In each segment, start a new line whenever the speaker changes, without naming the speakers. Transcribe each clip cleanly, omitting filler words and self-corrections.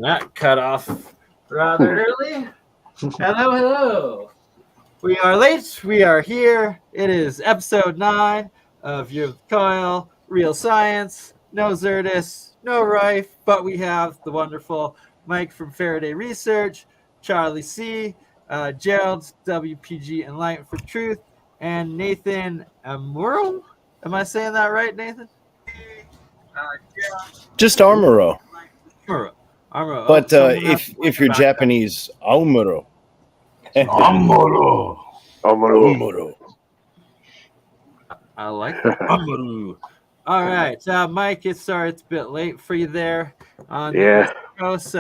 And that cut off rather early. Hello, hello. We are late. We are here. It is episode 9 of Year of the Coil, Real Science, no Zerdis, no Rife, but we have the wonderful Mike from Faraday Research, Charlie C., Gerald, WPG Enlightenment for Truth, and Nathan Amuro. Am I saying that right, Nathan?
Just Armuro.
Armuro.
But if you're Japanese, Amuro.
Amuro.
Amuro.
I like that. Amuro. All right, Mike. Sorry it's a bit late for you there on the East Coast.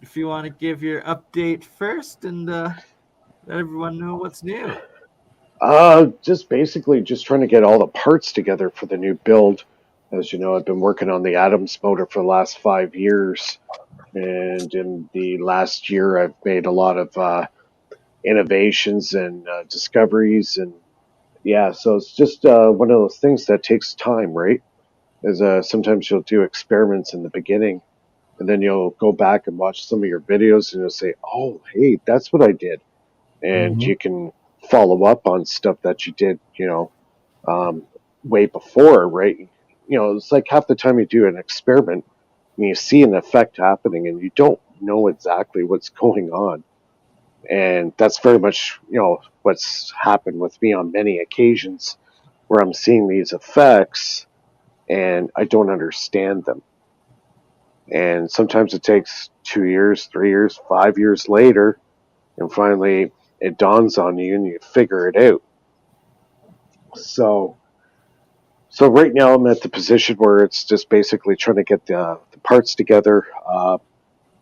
If you want to give your update first and let everyone know what's new.
Just basically just trying to get all the parts together for the new build. As you know, I've been working on the Adams motor for the last 5 years, and in the last year, I've made a lot of innovations and discoveries, and so it's just one of those things that takes time, right? Is sometimes you'll do experiments in the beginning, and then you'll go back and watch some of your videos, and you'll say, "Oh, hey, that's what I did," and you can follow up on stuff that you did, way before, right? It's like half the time you do an experiment and you see an effect happening and you don't know exactly what's going on. And that's very much, what's happened with me on many occasions where I'm seeing these effects and I don't understand them. And sometimes it takes 2 years, 3 years, 5 years later, and finally it dawns on you and you figure it out. So right now I'm at the position where it's just basically trying to get the parts together.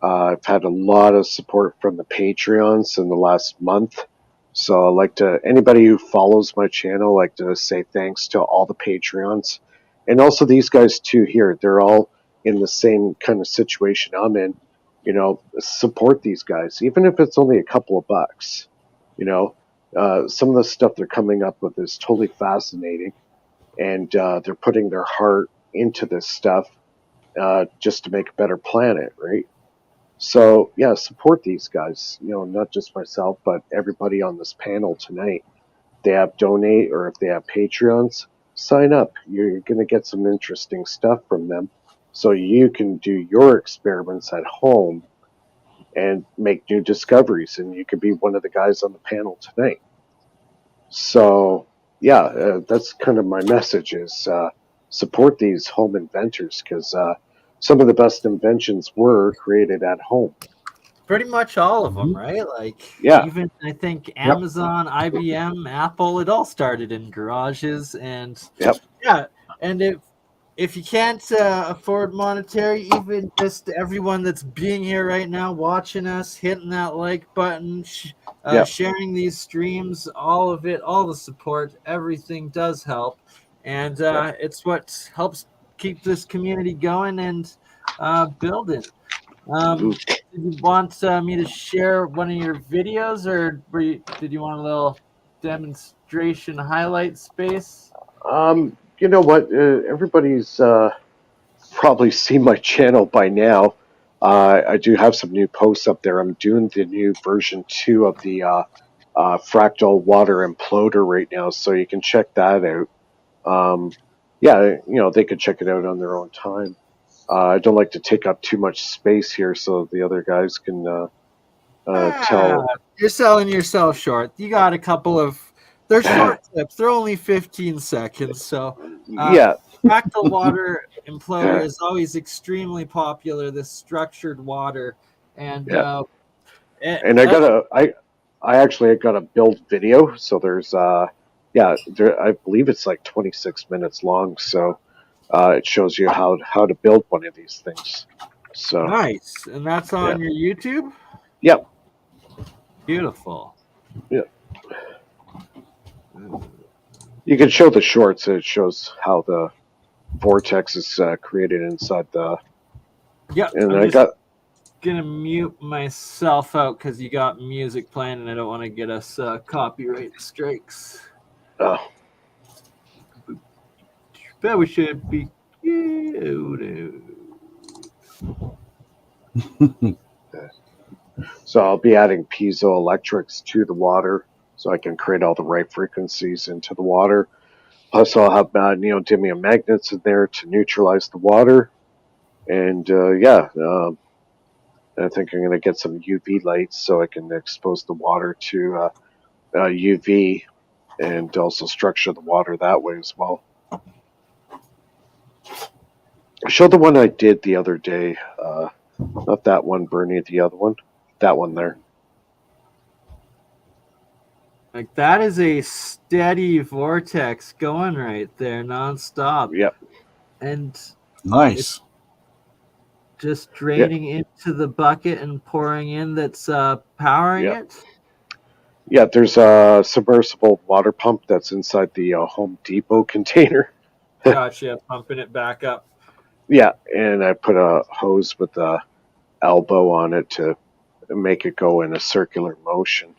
I've had a lot of support from the Patreons in the last month. So I'd like to, anybody who follows my channel, I'd like to say thanks to all the Patreons. And also these guys too here. They're all in the same kind of situation I'm in. Support these guys, even if it's only a couple of bucks. Some of the stuff they're coming up with is totally fascinating. And they're putting their heart into this stuff just to make a better planet, right? So, support these guys, not just myself, but everybody on this panel tonight. If they have donate or if they have Patreons, sign up. You're going to get some interesting stuff from them so you can do your experiments at home and make new discoveries. And you could be one of the guys on the panel tonight. So, that's kind of my message is support these home inventors because some of the best inventions were created at home.
Pretty much all of them, right? Even I think Amazon, IBM, Apple, it all started in garages. And and if you can't afford monetary, even just everyone that's being here right now, watching us, hitting that like button, sharing these streams, all of it, all the support, everything does help. And it's what helps keep this community going and building. Did you want me to share one of your videos, or did you want a little demonstration highlight space?
You know what? Everybody's probably seen my channel by now. I do have some new posts up there. I'm doing the new version 2 of the fractal water imploder right now, so you can check that out. They could check it out on their own time. I don't like to take up too much space here so the other guys can tell.
You're selling yourself short. You got a couple of... They're short clips. They're only 15 seconds. So fractal water imploder is always extremely popular, this structured water. And
I actually got a build video. So there's I believe it's like 26 minutes long. So it shows you how to build one of these things. So
nice. And that's on your YouTube?
Yep.
Beautiful.
Yeah. You can show the shorts. It shows how the vortex is created inside the...
Yep.
And
I'm just gonna mute myself out because you got music playing and I don't want to get us copyright strikes. But we should be...
So I'll be adding piezoelectrics to the water so I can create all the right frequencies into the water. Plus, I'll have neodymium magnets in there to neutralize the water. And I think I'm going to get some UV lights so I can expose the water to UV and also structure the water that way as well. Show the one I did the other day. Not that one, Bernie, the other one. That one there.
Like that is a steady vortex going right there, nonstop.
Yep.
And
nice.
Just draining into the bucket and pouring in that's powering it?
Yeah, there's a submersible water pump that's inside the Home Depot container.
Gotcha, pumping it back up.
Yeah, and I put a hose with a elbow on it to make it go in a circular motion.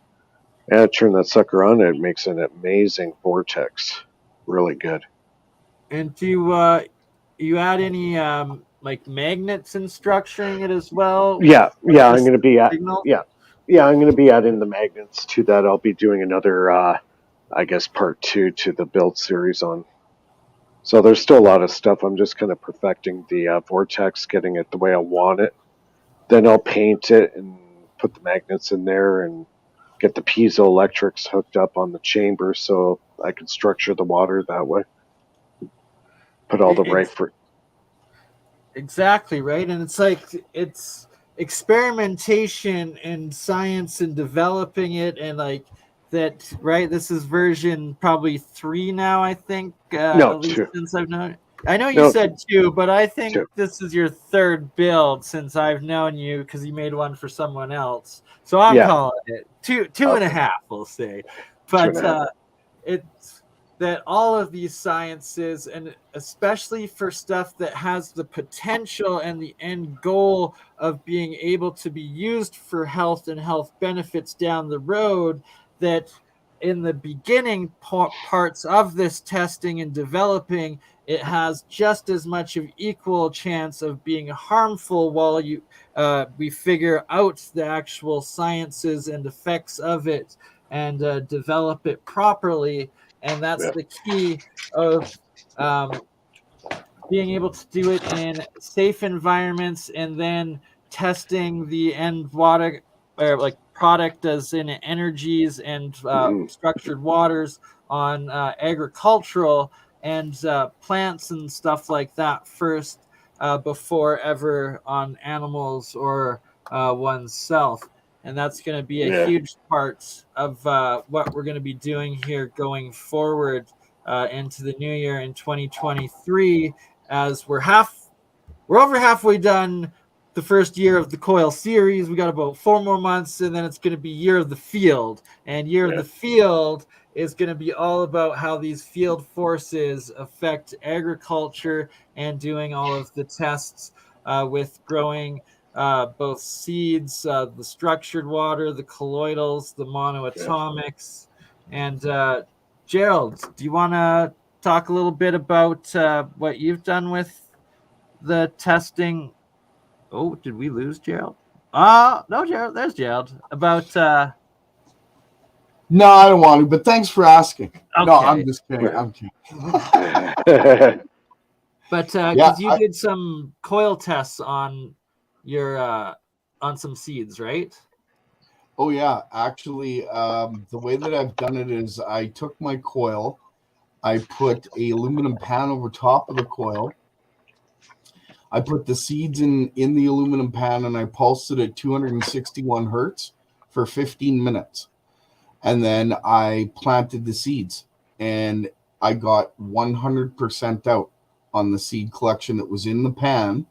And I turn that sucker on, and it makes an amazing vortex. Really good.
And do you add any like magnets in structuring it as well?
Yeah, I'm going to be I'm going to be adding the magnets to that. I'll be doing another, I guess, part 2 to the build series on. So there's still a lot of stuff. I'm just kind of perfecting the vortex, getting it the way I want it. Then I'll paint it and put the magnets in there and get the piezoelectrics hooked up on the chamber so I can structure the water that way. Put all the right for.
Exactly, right? And it's like it's experimentation and science and developing it and like that, right? This is version probably 3 now, I think.
No,
at least
2.
Since I've known it. I know you said 2, but I think
2.
This is your 3rd build since I've known you because you made one for someone else. So I'm calling it 2 and a half, we'll say. But it's that all of these sciences, and especially for stuff that has the potential and the end goal of being able to be used for health and health benefits down the road, that in the beginning parts of this testing and developing, it has just as much of equal chance of being harmful while we figure out the actual sciences and effects of it and develop it properly. And that's the key of being able to do it in safe environments and then testing the end water or like product as in energies and structured waters on agricultural and plants and stuff like that first before ever on animals or oneself. And that's going to be a huge part of what we're going to be doing here going forward into the new year in 2023, as we're over halfway done the first year of the Coil series. We got about 4 more months, and then it's going to be Year of the Field. And Year of the Field is going to be all about how these field forces affect agriculture and doing all of the tests with growing both seeds, the structured water, the colloidals, the monoatomics. And Gerald, do you want to talk a little bit about what you've done with the testing? Oh, did we lose Gerald? No, Gerald. There's Gerald. About
No, I don't want to, but thanks for asking.
Okay.
No, I'm just kidding. I'm kidding.
But because you did some coil tests on your on some seeds, right?
Oh yeah, actually, the way that I've done it is I took my coil, I put a aluminum pan over top of the coil, I put the seeds in the aluminum pan, and I pulsed it at 261 hertz for 15 minutes, and then I planted the seeds, and I got 100% out on the seed collection that was in the pan.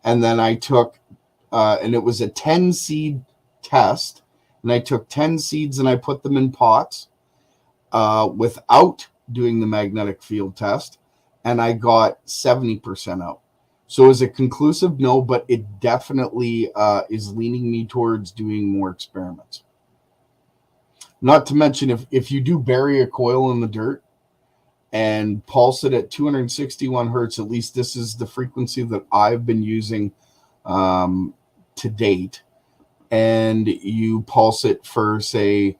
And then I took, and it was a 10 seed test, and I took 10 seeds and I put them in pots without doing the magnetic field test, and I got 70% out. So is it conclusive? No, but it definitely is leaning me towards doing more experiments. Not to mention, if you do bury a coil in the dirt and pulse it at 261 hertz, at least this is the frequency that I've been using to date, and you pulse it for, say,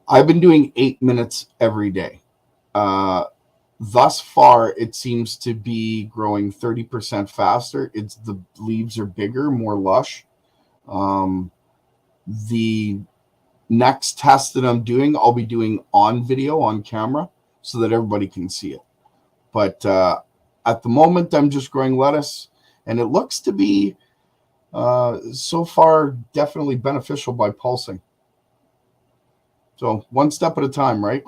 I've been doing 8 minutes every day. Thus far, it seems to be growing 30% faster. The leaves are bigger, more lush. The next test that I'm doing, I'll be doing on video, on camera, so that everybody can see it. But at the moment, I'm just growing lettuce, and it looks to be so far definitely beneficial by pulsing. So one step at a time, right?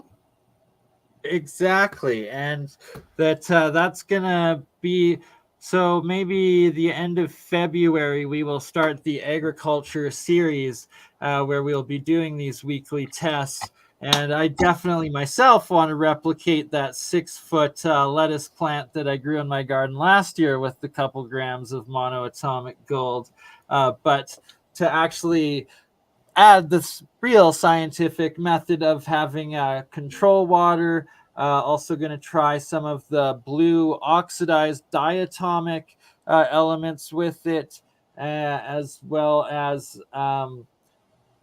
Exactly, and that's gonna be, so maybe the end of February we will start the agriculture series where we'll be doing these weekly tests. And I definitely myself want to replicate that 6-foot lettuce plant that I grew in my garden last year with a couple grams of monoatomic gold. But to actually add this real scientific method of having control water, also going to try some of the blue oxidized diatomic elements with it, as well as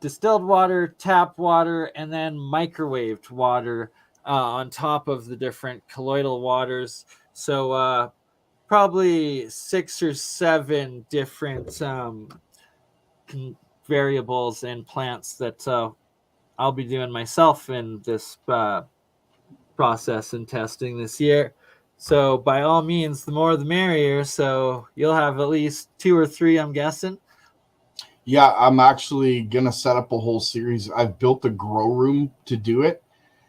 distilled water, tap water, and then microwaved water on top of the different colloidal waters. So probably 6 or 7 different variables and plants that I'll be doing myself in this process and testing this year. So by all means, the more the merrier. So you'll have at least 2 or 3, I'm guessing.
Yeah, I'm actually going to set up a whole series. I've built a grow room to do it.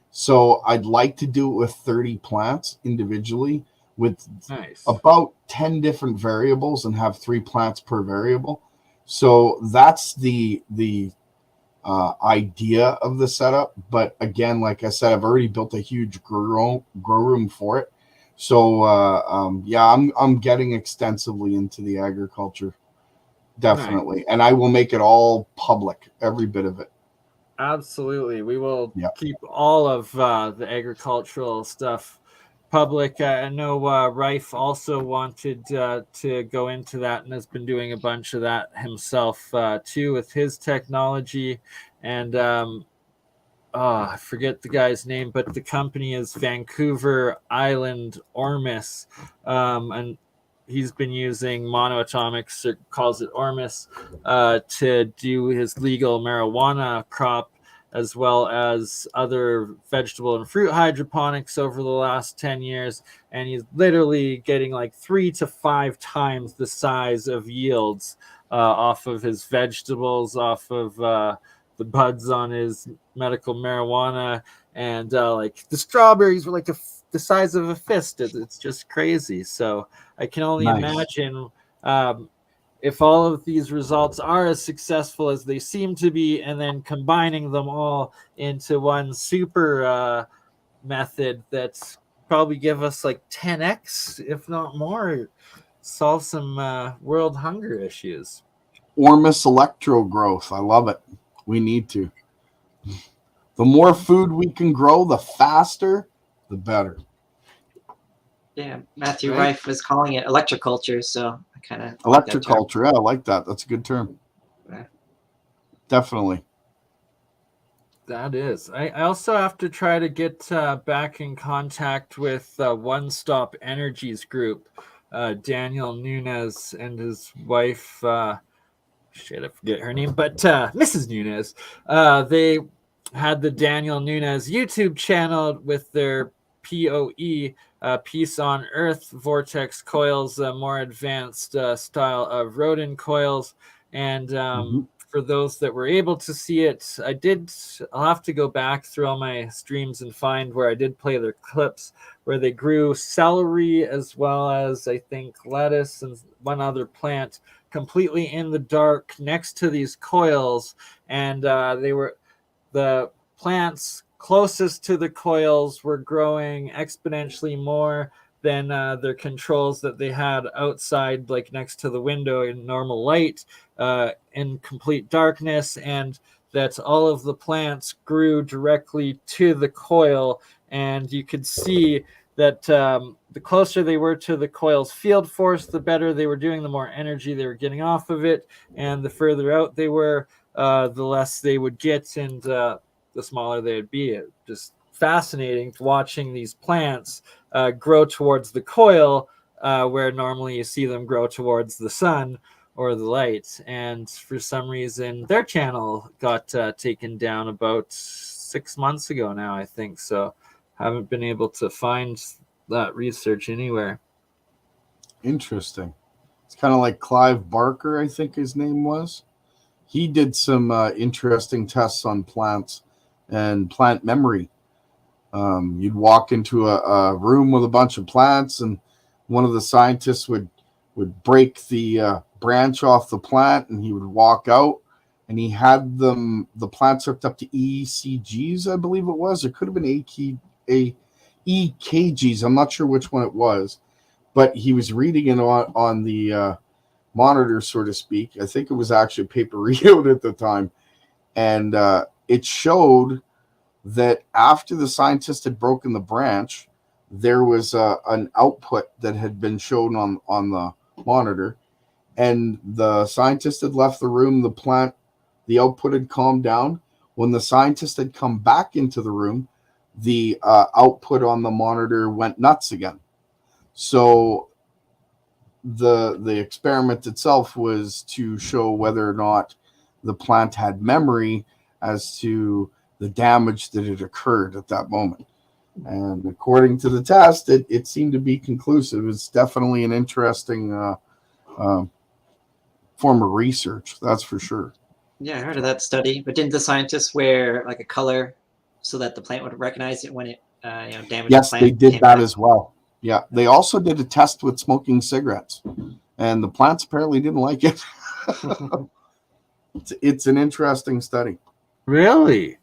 So I'd like to do it with 30 plants individually with about 10 different variables and have 3 plants per variable. So that's the idea of the setup. But again, like I said, I've already built a huge grow room for it. So yeah, I'm getting extensively into the agriculture. Definitely. Nice. And I will make it all public, every bit of it.
Absolutely. We will keep all of the agricultural stuff public. I know Rife also wanted to go into that and has been doing a bunch of that himself too with his technology. And I forget the guy's name, but the company is Vancouver Island Ormus. And he's been using monoatomics, or calls it Ormus, to do his legal marijuana crop, as well as other vegetable and fruit hydroponics over the last 10 years. And he's literally getting like 3 to 5 times the size of yields off of his vegetables, off of the buds on his medical marijuana. And like the strawberries were like the size of a fist. It's just crazy. So I can only imagine if all of these results are as successful as they seem to be, and then combining them all into one super method that's probably give us like 10x, if not more, solve some world hunger issues.
Ormus electro growth. I love it. We need to. The more food we can grow, the faster, the better.
Yeah, Matthew Rife was calling it electroculture, so I kind of
electroculture. Like I like that. That's a good term. Yeah. Definitely.
That is. I also have to try to get back in contact with One Stop Energies group, Daniel Nunes and his wife. I forget her name, but Mrs. Nunes. They had the Daniel Nunes YouTube channel with their POE, Peace on Earth Vortex coils, more advanced style of rodent coils. And for those that were able to see it, I'll have to go back through all my streams and find where I did play their clips, where they grew celery as well as I think lettuce and one other plant completely in the dark next to these coils. And the plants closest to the coils were growing exponentially more than their controls that they had outside, like next to the window in normal light, in complete darkness, and that all of the plants grew directly to the coil. And you could see that the closer they were to the coil's field force, the better they were doing, the more energy they were getting off of it, and the further out they were, the less they would get, and the smaller they'd be. Just fascinating watching these plants grow towards the coil, where normally you see them grow towards the sun or the light. And for some reason, their channel got taken down about 6 months ago now, I think. So haven't been able to find that research anywhere.
Interesting. It's kind of like Clive Barker, I think his name was. He did some interesting tests on plants and plant memory. You'd walk into a room with a bunch of plants, and one of the scientists would break the branch off the plant, and he would walk out, and he had the plants hooked up to ECGs, I believe it was. It could have been EKGs. I'm not sure which one it was, but he was reading it on the monitor, so to speak. I think it was actually paper readout at the time, and it showed that after the scientist had broken the branch, there was an output that had been shown on the monitor, and the scientist had left the room. The output had calmed down. When the scientist had come back into the room, the output on the monitor went nuts again. So the experiment itself was to show whether or not the plant had memory as to the damage that had occurred at that moment. And according to the test, it seemed to be conclusive. It's definitely an interesting form of research, that's for sure.
Yeah, I heard of that study. But didn't the scientists wear like a color so that the plant would recognize it when it damaged
yes,
the plant?
They did that as well. Yeah, they also did a test with smoking cigarettes, and the plants apparently didn't like it. It's an interesting study.
Really?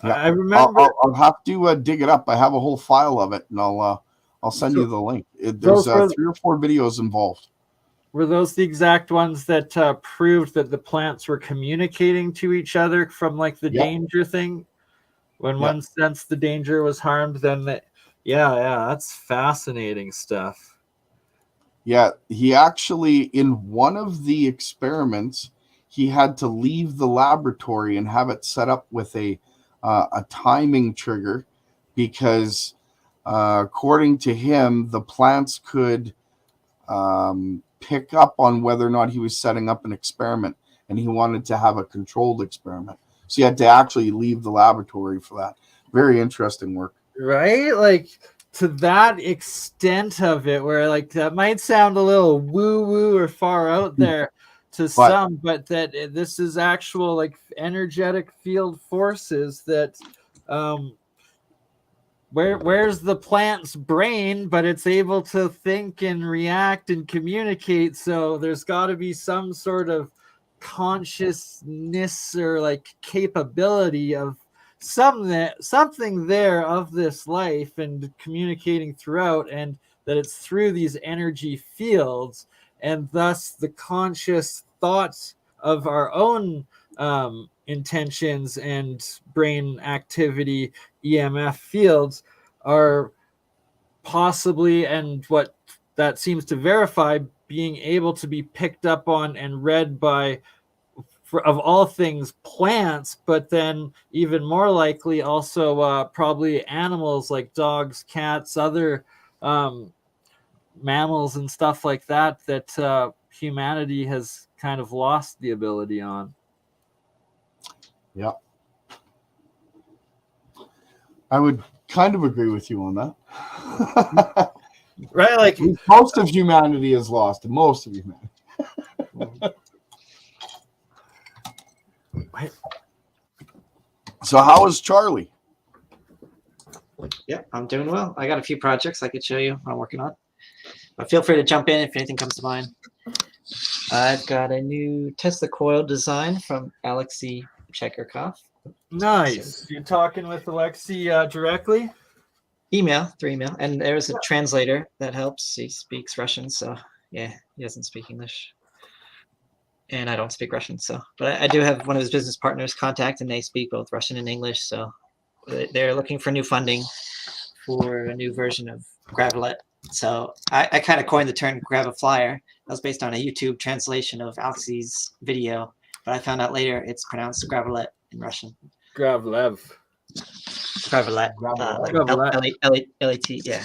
Yeah.
I remember.
I'll have to dig it up. I have a whole file of it, and I'll send you the link. There's 3 or 4 videos involved.
Were those the exact ones that proved that the plants were communicating to each other from like the danger thing? When one sensed the danger was harmed, then that's fascinating stuff.
Yeah, he actually, in one of the experiments, he had to leave the laboratory and have it set up with a timing trigger, because according to him, the plants could pick up on whether or not he was setting up an experiment, and he wanted to have a controlled experiment. So you had to actually leave the laboratory for that. Very interesting work.
Right? Like, to that extent of it, where like that might sound a little woo-woo or far out there to some, but that this is actual like energetic field forces that where's the plant's brain, but it's able to think and react and communicate. So there's got to be some sort of consciousness or like capability of something there of this life and communicating throughout, and that it's through these energy fields, and thus the conscious thoughts of our own intentions and brain activity, EMF fields, are possibly, and what that seems to verify, being able to be picked up on and read by, of all things, plants, but then even more likely also probably animals like dogs, cats, other mammals and stuff like that, that humanity has kind of lost the ability on.
Yeah. I would kind of agree with you on that.
Right? Like,
most of humanity is lost. Most of humanity. So how is Charlie?
Yeah, I'm doing well. I got a few projects I could show you what I'm working on, but feel free to jump in if anything comes to mind. I've got a new Tesla coil design from Alexei Chekarkov.
Nice. You're talking with Alexei directly?
Through email. And there's a translator that helps. He speaks Russian, so yeah, he doesn't speak English. And I don't speak Russian, so. But I do have one of his business partners contact, and they speak both Russian and English, so they're looking for new funding for a new version of gravelet. So I kind of coined the term graviflyer. That was based on a YouTube translation of Alexei's video, but I found out later it's pronounced gravelet in Russian.
Gravlev.
Gravelet.
Gravelet.
L-A-T, yeah.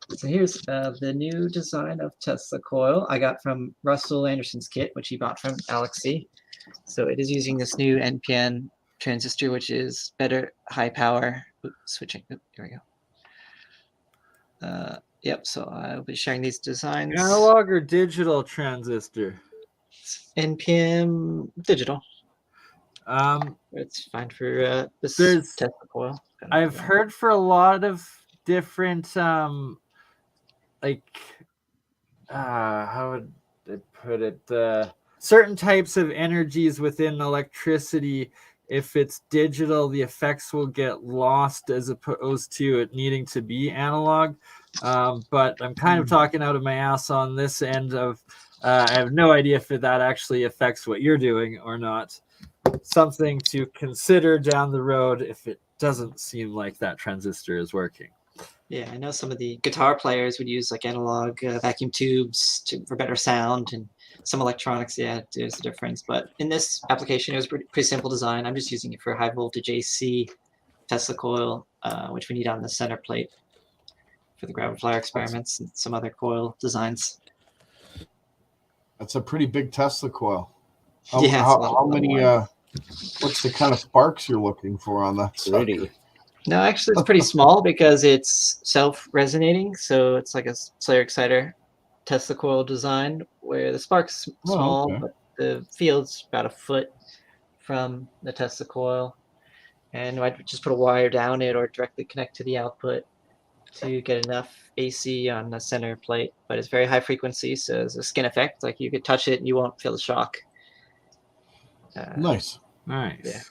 So here's the new design of Tesla coil I got from Russell Anderson's kit, which he bought from Alexei. So it is using this new NPN transistor, which is better high power. Switching. Here we go. Yep. So I'll be sharing these designs.
Analog or digital transistor?
NPN digital. It's fine for this Tesla coil.
I've heard for a lot of different how would I put it? Certain types of energies within electricity, if it's digital, the effects will get lost as opposed to it needing to be analog. But I'm kind of talking out of my ass on this end of I have no idea if that actually affects what you're doing or not. Something to consider down the road if it doesn't seem like that transistor is working.
Yeah, I know some of the guitar players would use like analog vacuum tubes for better sound, and some electronics, yeah, there's a difference. But in this application, it was pretty simple design. I'm just using it for high voltage AC Tesla coil, which we need on the center plate for the graviflyer experiments and some other coil designs.
That's a pretty big Tesla coil.
Yeah,
how many? What's the kind of sparks you're looking for on that?
Pretty.
No, actually, it's pretty small because it's self-resonating. So it's like a Slayer exciter Tesla coil design where the spark's small, but the field's about a foot from the Tesla coil. And I just put a wire down it or directly connect to the output to get enough AC on the center plate. But it's very high frequency, so it's a skin effect. Like you could touch it and you won't feel the shock.
Nice.
Yeah.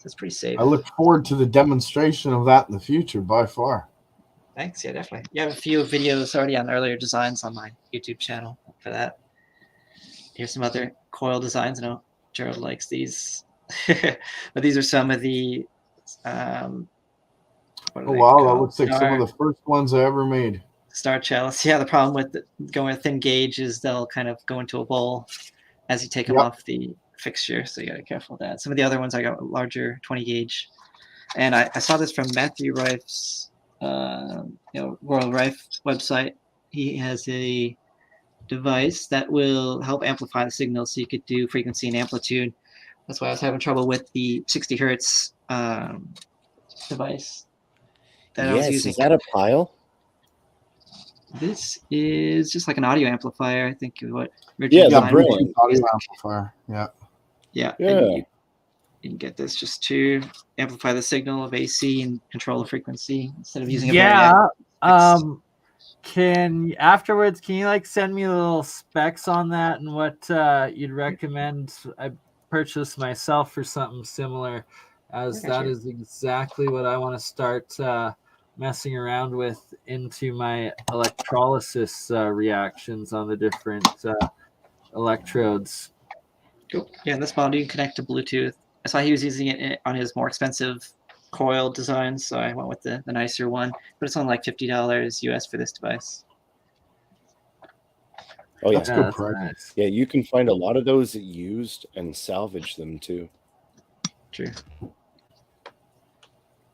It's pretty safe.
I look forward to the demonstration of that in the future by far.
Thanks. Yeah, definitely. You have a few videos already on earlier designs on my YouTube channel for that. Here's some other coil designs. I know Gerald likes these. But these are some of the
oh wow, that looks like some of the first ones I ever made.
Star chalice. Yeah, the problem with going with thin gauge is they'll kind of go into a bowl as you take them off the fixture, so you gotta be careful with that. Some of the other ones I got larger 20 gauge, and I saw this from Matthew Rife's Royal Rife website. He has a device that will help amplify the signal, so you could do frequency and amplitude. That's why I was having trouble with the 60 hertz device that I was using.
Is that a pile?
This is just like an audio amplifier, I think. What
Richard the brilliant
audio amplifier.
Yeah. You can get this just to amplify the signal of AC and control the frequency instead of using a
can you like send me little specs on that and what you'd recommend I purchase myself for something similar, as that is exactly what I want to start messing around with into my electrolysis reactions on the different electrodes.
Cool. Yeah, and this model you can connect to Bluetooth. I saw he was using it on his more expensive coil design, so I went with the nicer one. But it's only like $50 US for this device.
Oh yeah,
that's good price.
Nice.
Yeah, you can find a lot of those used and salvage them too.
True.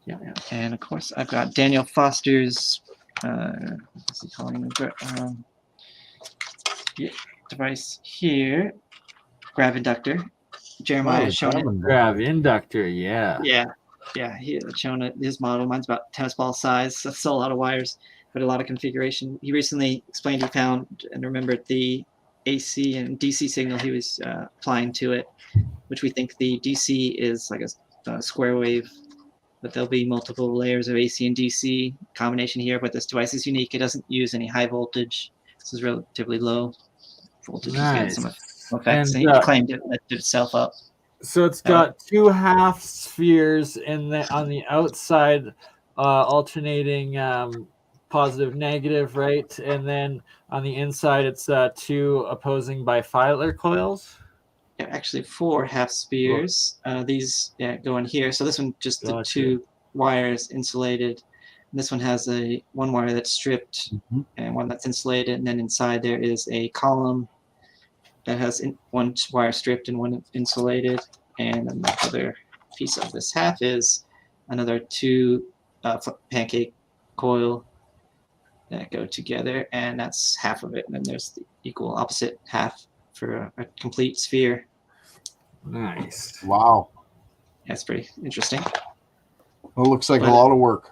Yeah. And of course, I've got Daniel Foster's what's he calling it? Device here. Grav inductor. Jeremiah has shown it.
Grav inductor, yeah.
He had shown it. His model. Mine's about tennis ball size. That's still a lot of wires, but a lot of configuration. He recently explained he found and remembered the AC and DC signal he was applying to it, which we think the DC is like a square wave, but there'll be multiple layers of AC and DC combination here. But this device is unique. It doesn't use any high voltage. This is relatively low voltage.
Nice.
Some effects. And he claimed it lifted itself up.
So it's got two half spheres on the outside, alternating positive, negative, right? And then on the inside, it's two opposing bifilar coils.
Yeah, actually 4 half spheres. These go in here. So this one just the two wires insulated This one has one wire that's stripped and one that's insulated, and then inside there is a column that has one wire stripped and one insulated, and then the other piece of this half is another 2 pancake coil that go together, and that's half of it, and then there's the equal opposite half for a complete sphere.
Nice.
Wow.
That's pretty interesting.
Well, it looks like a lot of work.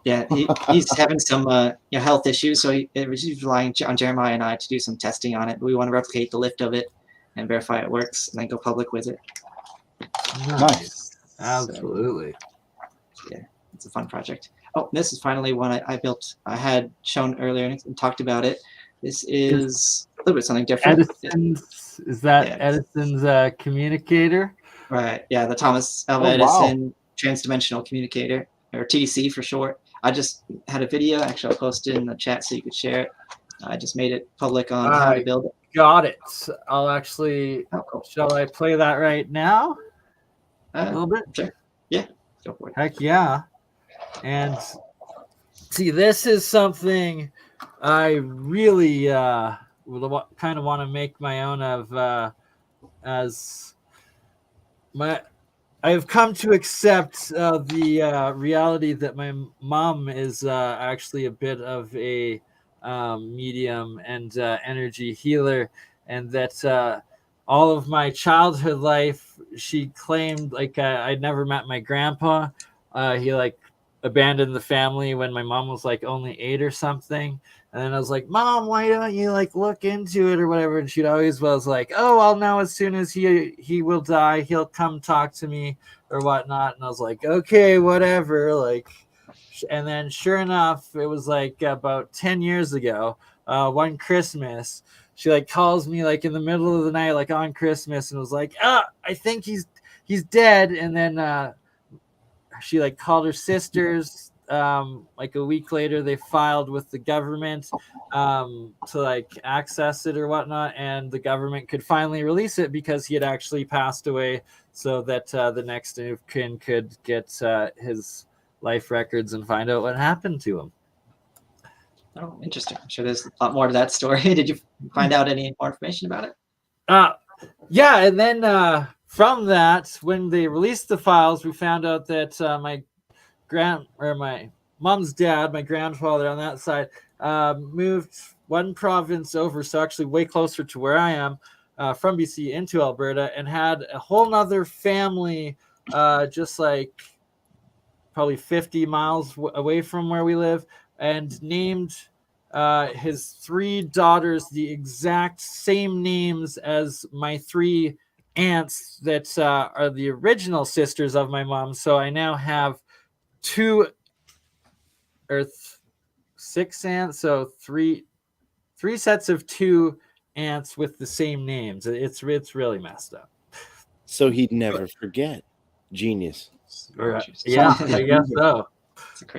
Yeah, he's having some health issues, so he's relying on Jeremiah and I to do some testing on it. We want to replicate the lift of it and verify it works, and then go public with it.
Nice. Absolutely.
So, yeah, it's a fun project. Oh, this is finally one I built. I had shown earlier and talked about it. This is a little bit something different.
Is that Edison's communicator?
Right. Yeah, the Thomas Alva Edison Transdimensional Communicator, or TDC for short. I just had a video. Actually, I'll post it in the chat so you could share it. I just made it public on how to build it.
Got it. I'll actually. Oh, cool. Shall I play that right now? A little bit.
Sure. Yeah. Go for it.
Heck yeah. And see, this is something I really would kind of want to make my own of, as my. I have come to accept the reality that my mom is actually a bit of a medium and energy healer, and that all of my childhood life, she claimed like I'd never met my grandpa. He like abandoned the family when my mom was like only 8 or something. And then I was like, Mom, why don't you like look into it or whatever? And she'd always was like, oh, I'll know as soon as he will die, he'll come talk to me or whatnot. And I was like, okay, whatever. Like, and then sure enough, it was like about 10 years ago, one Christmas, she like calls me like in the middle of the night, like on Christmas, and was like, I think he's dead. And then she like called her sisters. Like a week later, they filed with the government to like access it or whatnot, and the government could finally release it because he had actually passed away, so that the next of kin could get his life records and find out what happened to him.
Oh, interesting. I'm sure there's a lot more to that story. Did you find out any more information about it?
Yeah, and then from that, when they released the files, we found out that my mom's dad, my grandfather on that side, moved one province over, so actually way closer to where I am, from BC into Alberta, and had a whole nother family just like probably 50 miles away from where we live, and named his 3 daughters the exact same names as my 3 aunts that are the original sisters of my mom. So I now have 2 or 6 aunts, so three sets of 2 aunts with the same names. It's really messed up.
So he'd never forget. Genius.
Yeah, I guess so.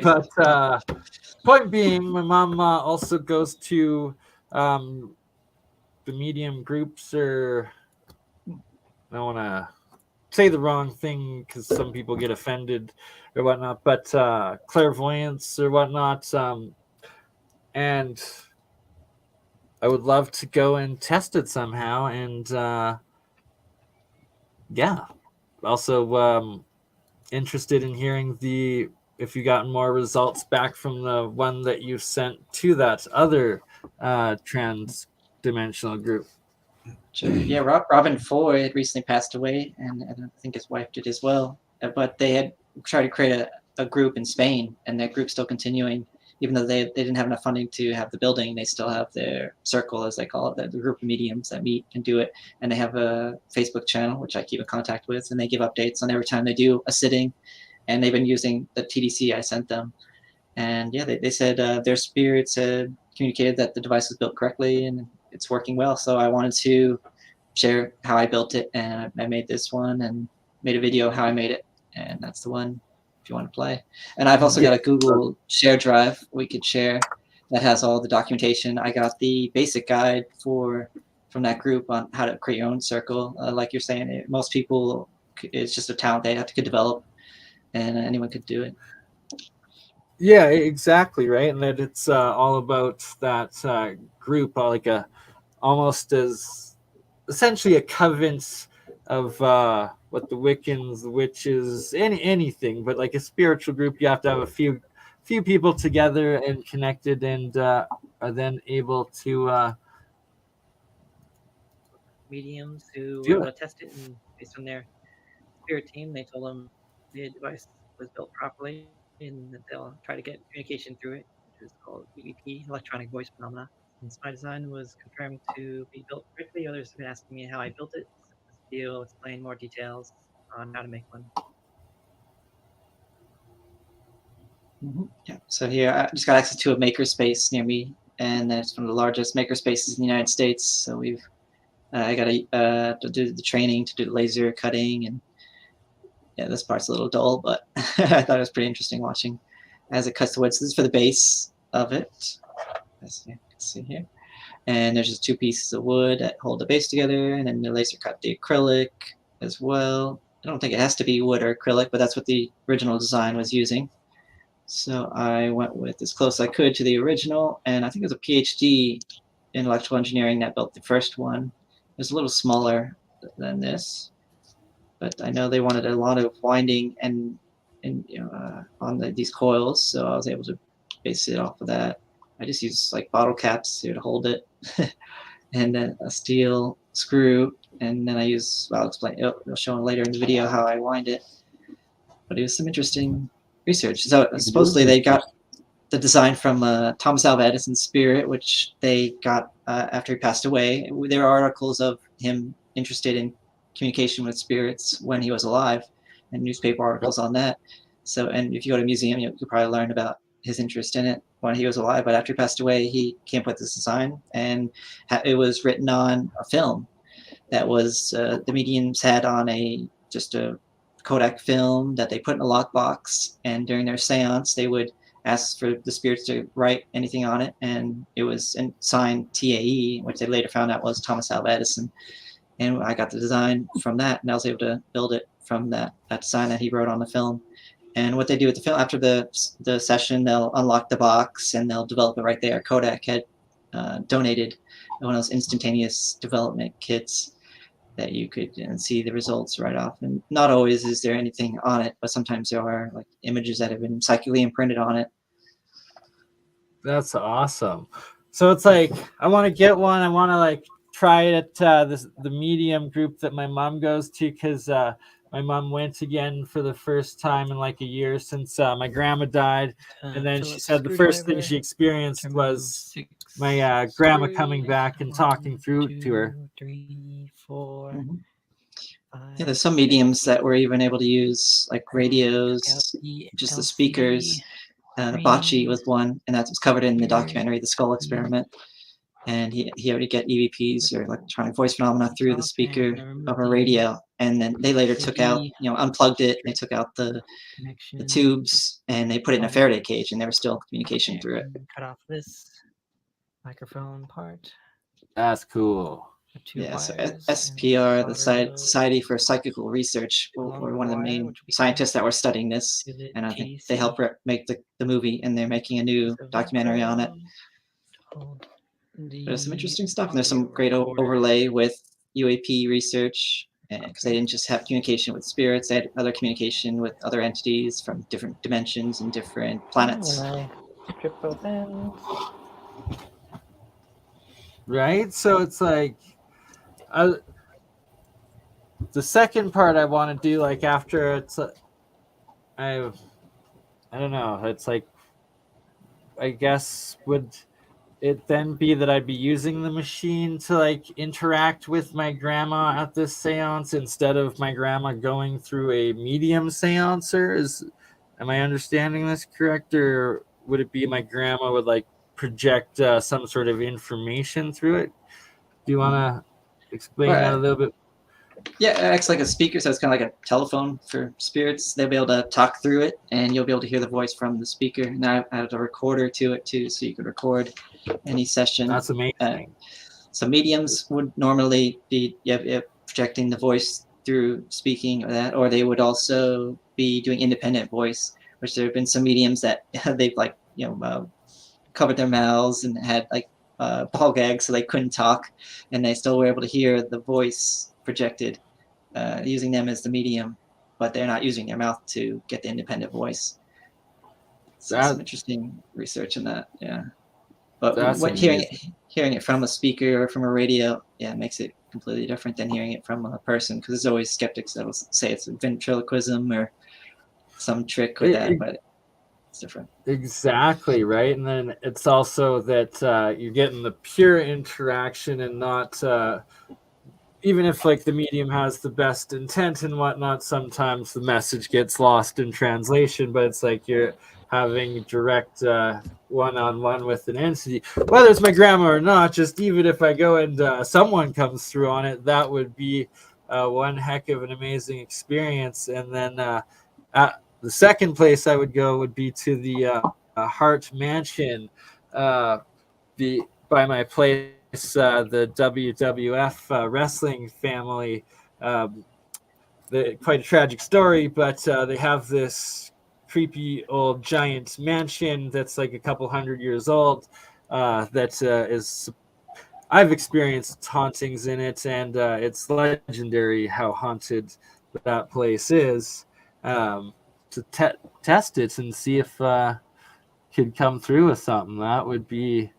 But point being, my mom also goes to the medium groups, or I don't want to say the wrong thing because some people get offended or whatnot, but clairvoyance or whatnot, and I would love to go and test it somehow. And yeah, also interested in hearing if you got more results back from the one that you sent to that other trans-dimensional group.
Sure. Yeah, Robin Foy had recently passed away, and I think his wife did as well. But they had tried to create a group in Spain, and that group's still continuing. Even though they didn't have enough funding to have the building, they still have their circle, as they call it, the group of mediums that meet and do it. And they have a Facebook channel, which I keep in contact with, and they give updates on every time they do a sitting. And they've been using the TDC I sent them. And yeah, they said their spirits had communicated that the device was built correctly and it's working well. So I wanted to share how I built it, and I made this one and made a video how I made it. And that's the one if you want to play. And I've also got a Google share drive we could share that has all the documentation. I got the basic guide from that group on how to create your own circle. Like you're saying, most people, it's just a talent they have to develop, and anyone could do it.
Yeah, exactly, right. And that it's all about that group, like a almost as essentially a covenant of what the Wiccans, the witches, anything, but like a spiritual group. You have to have a few people together and connected, and are then able to
mediums who were
do
able
it.
to test it, and based on their spirit team, they told them the device was built properly and that they'll try to get communication through it, which is called EVP, electronic voice phenomena. Since my design was confirmed to be built correctly, others have been asking me how I built it. This video will explain more details on how to make one. Yeah. So here I just got access to a makerspace near me, and that's one of the largest makerspaces in the United States. So we've I got to do the training to do laser cutting, and yeah, this part's a little dull, but I thought it was pretty interesting watching as it cuts the wood. So this is for the base of it, as you can see here. And there's just two pieces of wood that hold the base together, and then the laser cut the acrylic as well. I don't think it has to be wood or acrylic, but that's what the original design was using. So I went with as close as I could to the original, and I think it was a PhD in electrical engineering that built the first one. It was a little smaller than this, but I know they wanted a lot of winding and on these coils, so I was able to base it off of that. I just used like bottle caps here to hold it, and then a steel screw, and then I'll explain. I'll show later in the video how I wind it. But it was some interesting research. So supposedly they got the design from Thomas Alva Edison's spirit, which they got after he passed away. There are articles of him interested in communication with spirits when he was alive, and newspaper articles on that. So, and if you go to a museum, you'll probably learn about his interest in it when he was alive. But after he passed away, he came up with this design, and it was written on a film that was the mediums had on just a Kodak film that they put in a lockbox, and during their seance, they would ask for the spirits to write anything on it, and it was signed TAE, which they later found out was Thomas Alva Edison. And I got the design from that, and I was able to build it from that design that he wrote on the film. And what they do with the film after the session, they'll unlock the box and they'll develop it right there. Kodak had donated one of those instantaneous development kits that you could see the results right off. And not always is there anything on it, but sometimes there are like images that have been psychically imprinted on it.
That's awesome. So it's like I want to get one. I want to like try it at the medium group that my mom goes to, because my mom went again for the first time in like a year since my grandma died. And then she said the first thing she experienced was my grandma coming back and talking through to her.
3, 4. Yeah, there's some mediums that were even able to able like radios, just the speakers. Bocce was one, and that was covered in the documentary, The Skull Experiment. And he would get EVPs or electronic voice phenomena through the speaker of a radio. And then they later took out, unplugged it. They took out the tubes and they put it in a Faraday cage, and there was still communication through it.
Cut off this microphone part.
That's cool.
Yeah, so SPR, the Society for Psychical Research, were one of the main scientists that were studying this, and I think they helped make the movie, and they're making a new documentary on it. There's some interesting stuff, and there's some great overlay with UAP research, because they didn't just have communication with spirits, they had other communication with other entities from different dimensions and different planets.
Strip both ends.
Right? So it's like the second part I want to do, like after it's I don't know, it's like I guess would it then be that I'd be using the machine to like interact with my grandma at this seance instead of my grandma going through a medium seancer? Am I understanding this correct, or would it be my grandma would like project some sort of information through it? Do you want to explain that a little bit?
Yeah, it acts like a speaker, so it's kind of like a telephone for spirits. They'll be able to talk through it, and you'll be able to hear the voice from the speaker. And I added a recorder to it too, so you can record any session.
That's amazing.
So mediums would normally be projecting the voice through speaking or that, or they would also be doing independent voice, which there have been some mediums that they've like, covered their mouths and had like ball gags so they couldn't talk, and they still were able to hear the voice projected using them as the medium, but they're not using their mouth to get the independent voice. So some interesting research in that, yeah. But hearing it from a speaker or from a radio, makes it completely different than hearing it from a person, because there's always skeptics that will say it's ventriloquism or some trick with that, but it's different.
Exactly, right? And then it's also that you're getting the pure interaction and not, even if like the medium has the best intent and whatnot, sometimes the message gets lost in translation, but it's like you're having direct one-on-one with an entity, whether it's my grandma or not. Just even if I go and someone comes through on it, that would be one heck of an amazing experience. And then the second place I would go would be to the Hart Mansion, by my place, the WWF wrestling family. Quite a tragic story, but they have this creepy old giant mansion that's like a couple 100 years old. I've experienced hauntings in it, and it's legendary how haunted that place is. To test it and see if could come through with something, that would be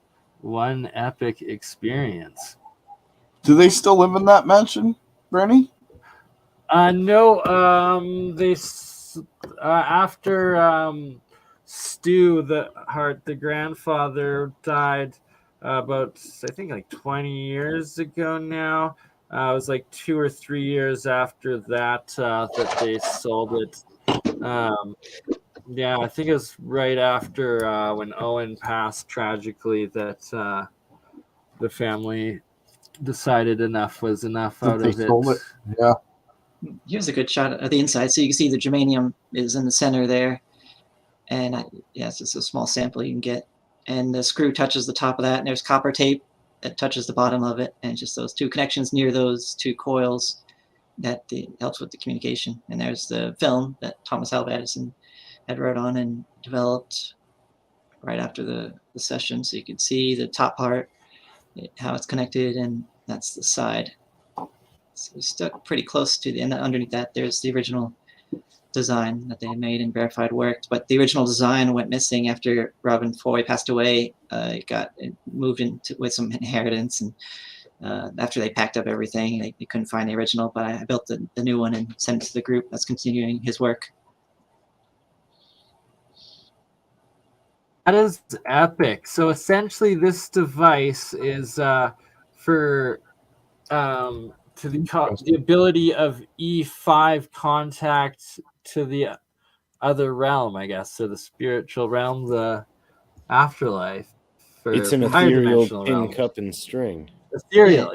one epic experience.
Do they still live in that mansion, Bernie?
No. They after Stu the grandfather died about, I think, like 20 years ago now. It was like 2 or 3 years after that that they sold it. Yeah, I think it was right after when Owen passed tragically that the family decided enough was enough out of it.
Yeah.
Here's a good shot of the inside. So you can see the germanium is in the center there. And it's just a small sample you can get. And the screw touches the top of that, and there's copper tape that touches the bottom of it. And just those two connections near those two coils that helps with the communication. And there's the film that Thomas Alva Edison had wrote on and developed right after the session. So you can see the top part, how it's connected, and that's the side. So we stuck pretty close to the end. Underneath that, there's the original design that they had made and verified worked. But the original design went missing after Robin Foy passed away. It moved into with some inheritance, and after they packed up everything, they couldn't find the original. But I built the new one and sent it to the group that's continuing his work.
That is epic. So essentially, this device is for to the ability of E5 contact to the other realm, I guess, so the spiritual realm, the afterlife.
It's an ethereal pin, cup, and string.
Ethereal,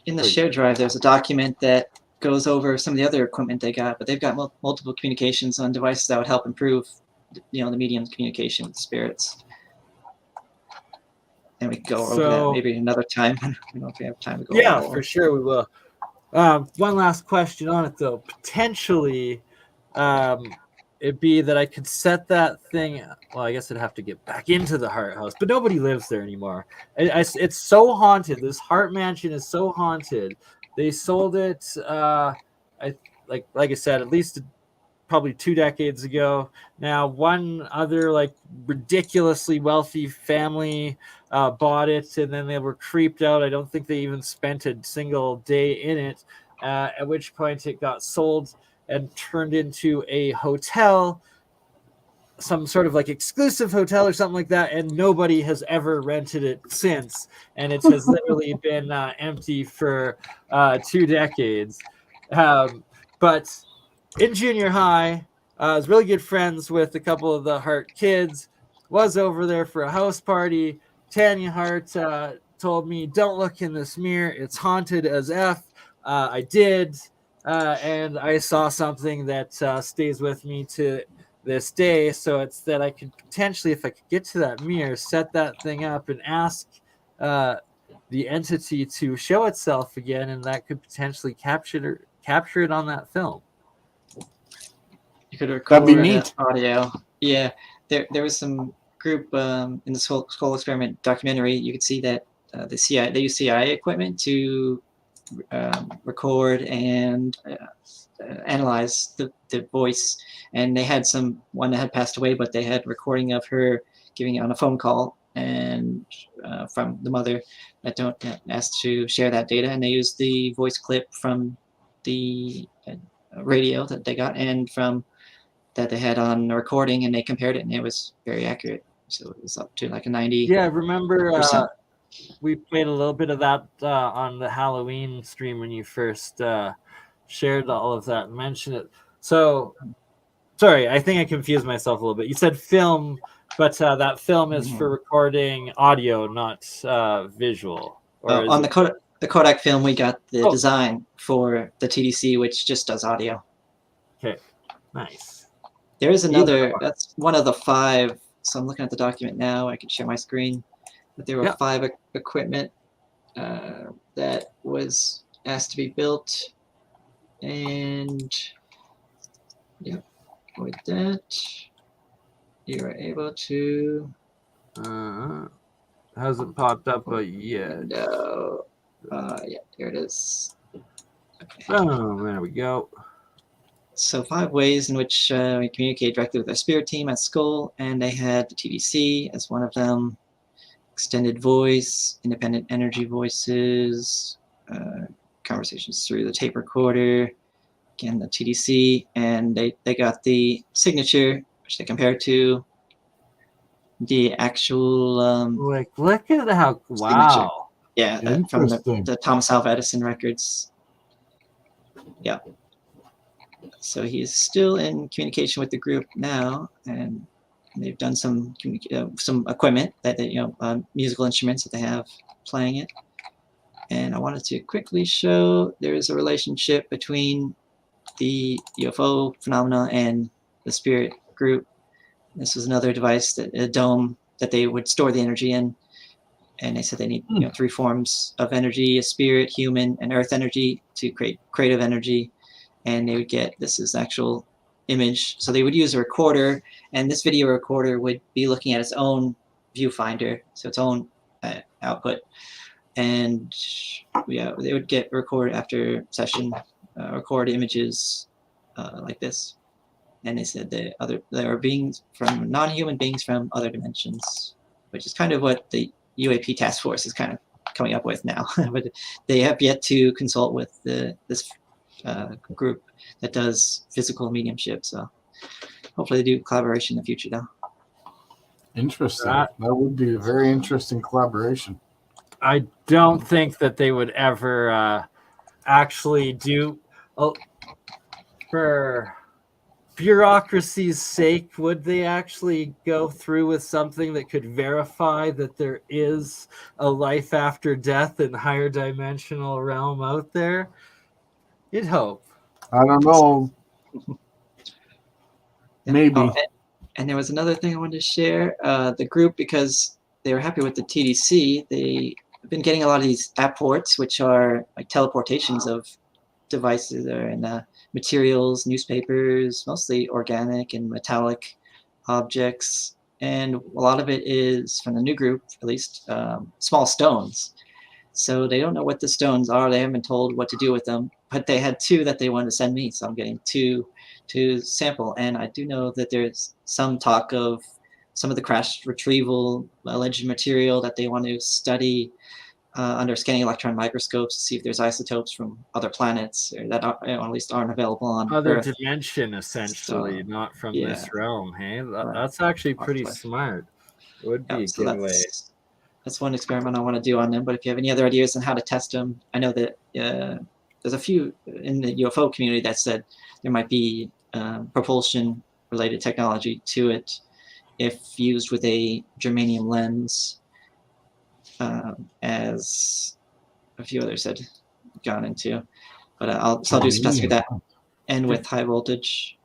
In the shared drive, there's a document that goes over some of the other equipment they got, but they've got multiple communications on devices that would help improve, the medium's communication with spirits. And we can go over that maybe another time. I don't know if we have time to go over that.
For sure we will. One last question on it, though. Potentially, it'd be that I could set that thing. Well, I guess I'd have to get back into the Hart house, but nobody lives there anymore. It's so haunted. This Hart mansion is so haunted. They sold it, like I said, at least probably 2 decades ago. Now, one other like ridiculously wealthy family bought it, and then they were creeped out. I don't think they even spent a single day in it, at which point it got sold and turned into a hotel, some sort of like exclusive hotel or something like that, and nobody has ever rented it since, and it has literally been empty for 2 decades. But in junior high, I was really good friends with a couple of the Hart kids, was over there for a house party. Tanya Hart told me, don't look in this mirror, it's haunted as F. I did, and I saw something that stays with me to this day. So it's that I could potentially, if I could get to that mirror, set that thing up and ask the entity to show itself again, and that could potentially capture it on that film.
You could
That'd be
record
neat.
audio. Yeah, there was some group in this whole experiment documentary. You could see that the CIA, they use CIA equipment to record and analyze the voice, and they had one that had passed away, but they had recording of her giving it on a phone call, and from the mother that asked to share that data, and they used the voice clip from the radio that they got and from that they had on the recording, and they compared it, and it was very accurate. So it was up to like a 90%.
Yeah, remember we played a little bit of that on the Halloween stream when you first shared all of that and mentioned it. So, sorry, I think I confused myself a little bit. You said film, but that film is for recording audio, not visual. Or
on the Kodak film, we got the design for the TDC, which just does audio.
Okay, nice.
There is another, that's one of the 5. So I'm looking at the document now. I can share my screen. But there were 5 equipment that was asked to be built. And with that, you are able to.
Hasn't popped up yet.
No. Yeah, here it is. Okay.
Oh, there we go.
So 5 ways in which we communicate directly with our spirit team at school, and they had the TDC as one of them, extended voice, independent energy voices, conversations through the tape recorder, again the TDC, and they got the signature, which they compared to the actual
like, look at how
signature.
wow.
Yeah, from the Thomas Alva Edison records. Yeah. So he's still in communication with the group now, and they've done some equipment that they, musical instruments that they have playing it. And I wanted to quickly show there is a relationship between the UFO phenomena and the spirit group. This was another device, a dome that they would store the energy in, and they said they need 3 forms of energy: a spirit, human, and earth energy to create creative energy. And they would get, this is actual image. So they would use a recorder, and this video recorder would be looking at its own viewfinder, so its own output. And they would get record after session, record images like this. And they said there are beings from non-human beings from other dimensions, which is kind of what the UAP task force is kind of coming up with now. But they have yet to consult with this group that does physical mediumship. So hopefully they do collaboration in the future, though.
Interesting. That would be a very interesting collaboration.
I don't think that they would ever actually do, for bureaucracy's sake, would they actually go through with something that could verify that there is a life after death in higher dimensional realm out there? You'd hope.
I don't know. Maybe.
And there was another thing I wanted to share. The group, because they were happy with the TDC, they have been getting a lot of these apports, which are like teleportations of devices and materials, newspapers, mostly organic and metallic objects. And a lot of it is, from the new group, at least, small stones. So they don't know what the stones are. They haven't been told what to do with them. But they had 2 that they wanted to send me, so I'm getting 2 to sample. And I do know that there's some talk of some of the crash retrieval alleged material that they want to study under scanning electron microscopes to see if there's isotopes from other planets or that at least aren't available on
other
Earth.
dimension, essentially,
so,
not from this realm. Hey, that's actually pretty smart. It would be a good way.
That's one experiment I want to do on them. But if you have any other ideas on how to test them, I know that there's a few in the UFO community that said there might be propulsion related technology to it if used with a germanium lens, as a few others had gone into. But I'll do some tests with that and with high voltage.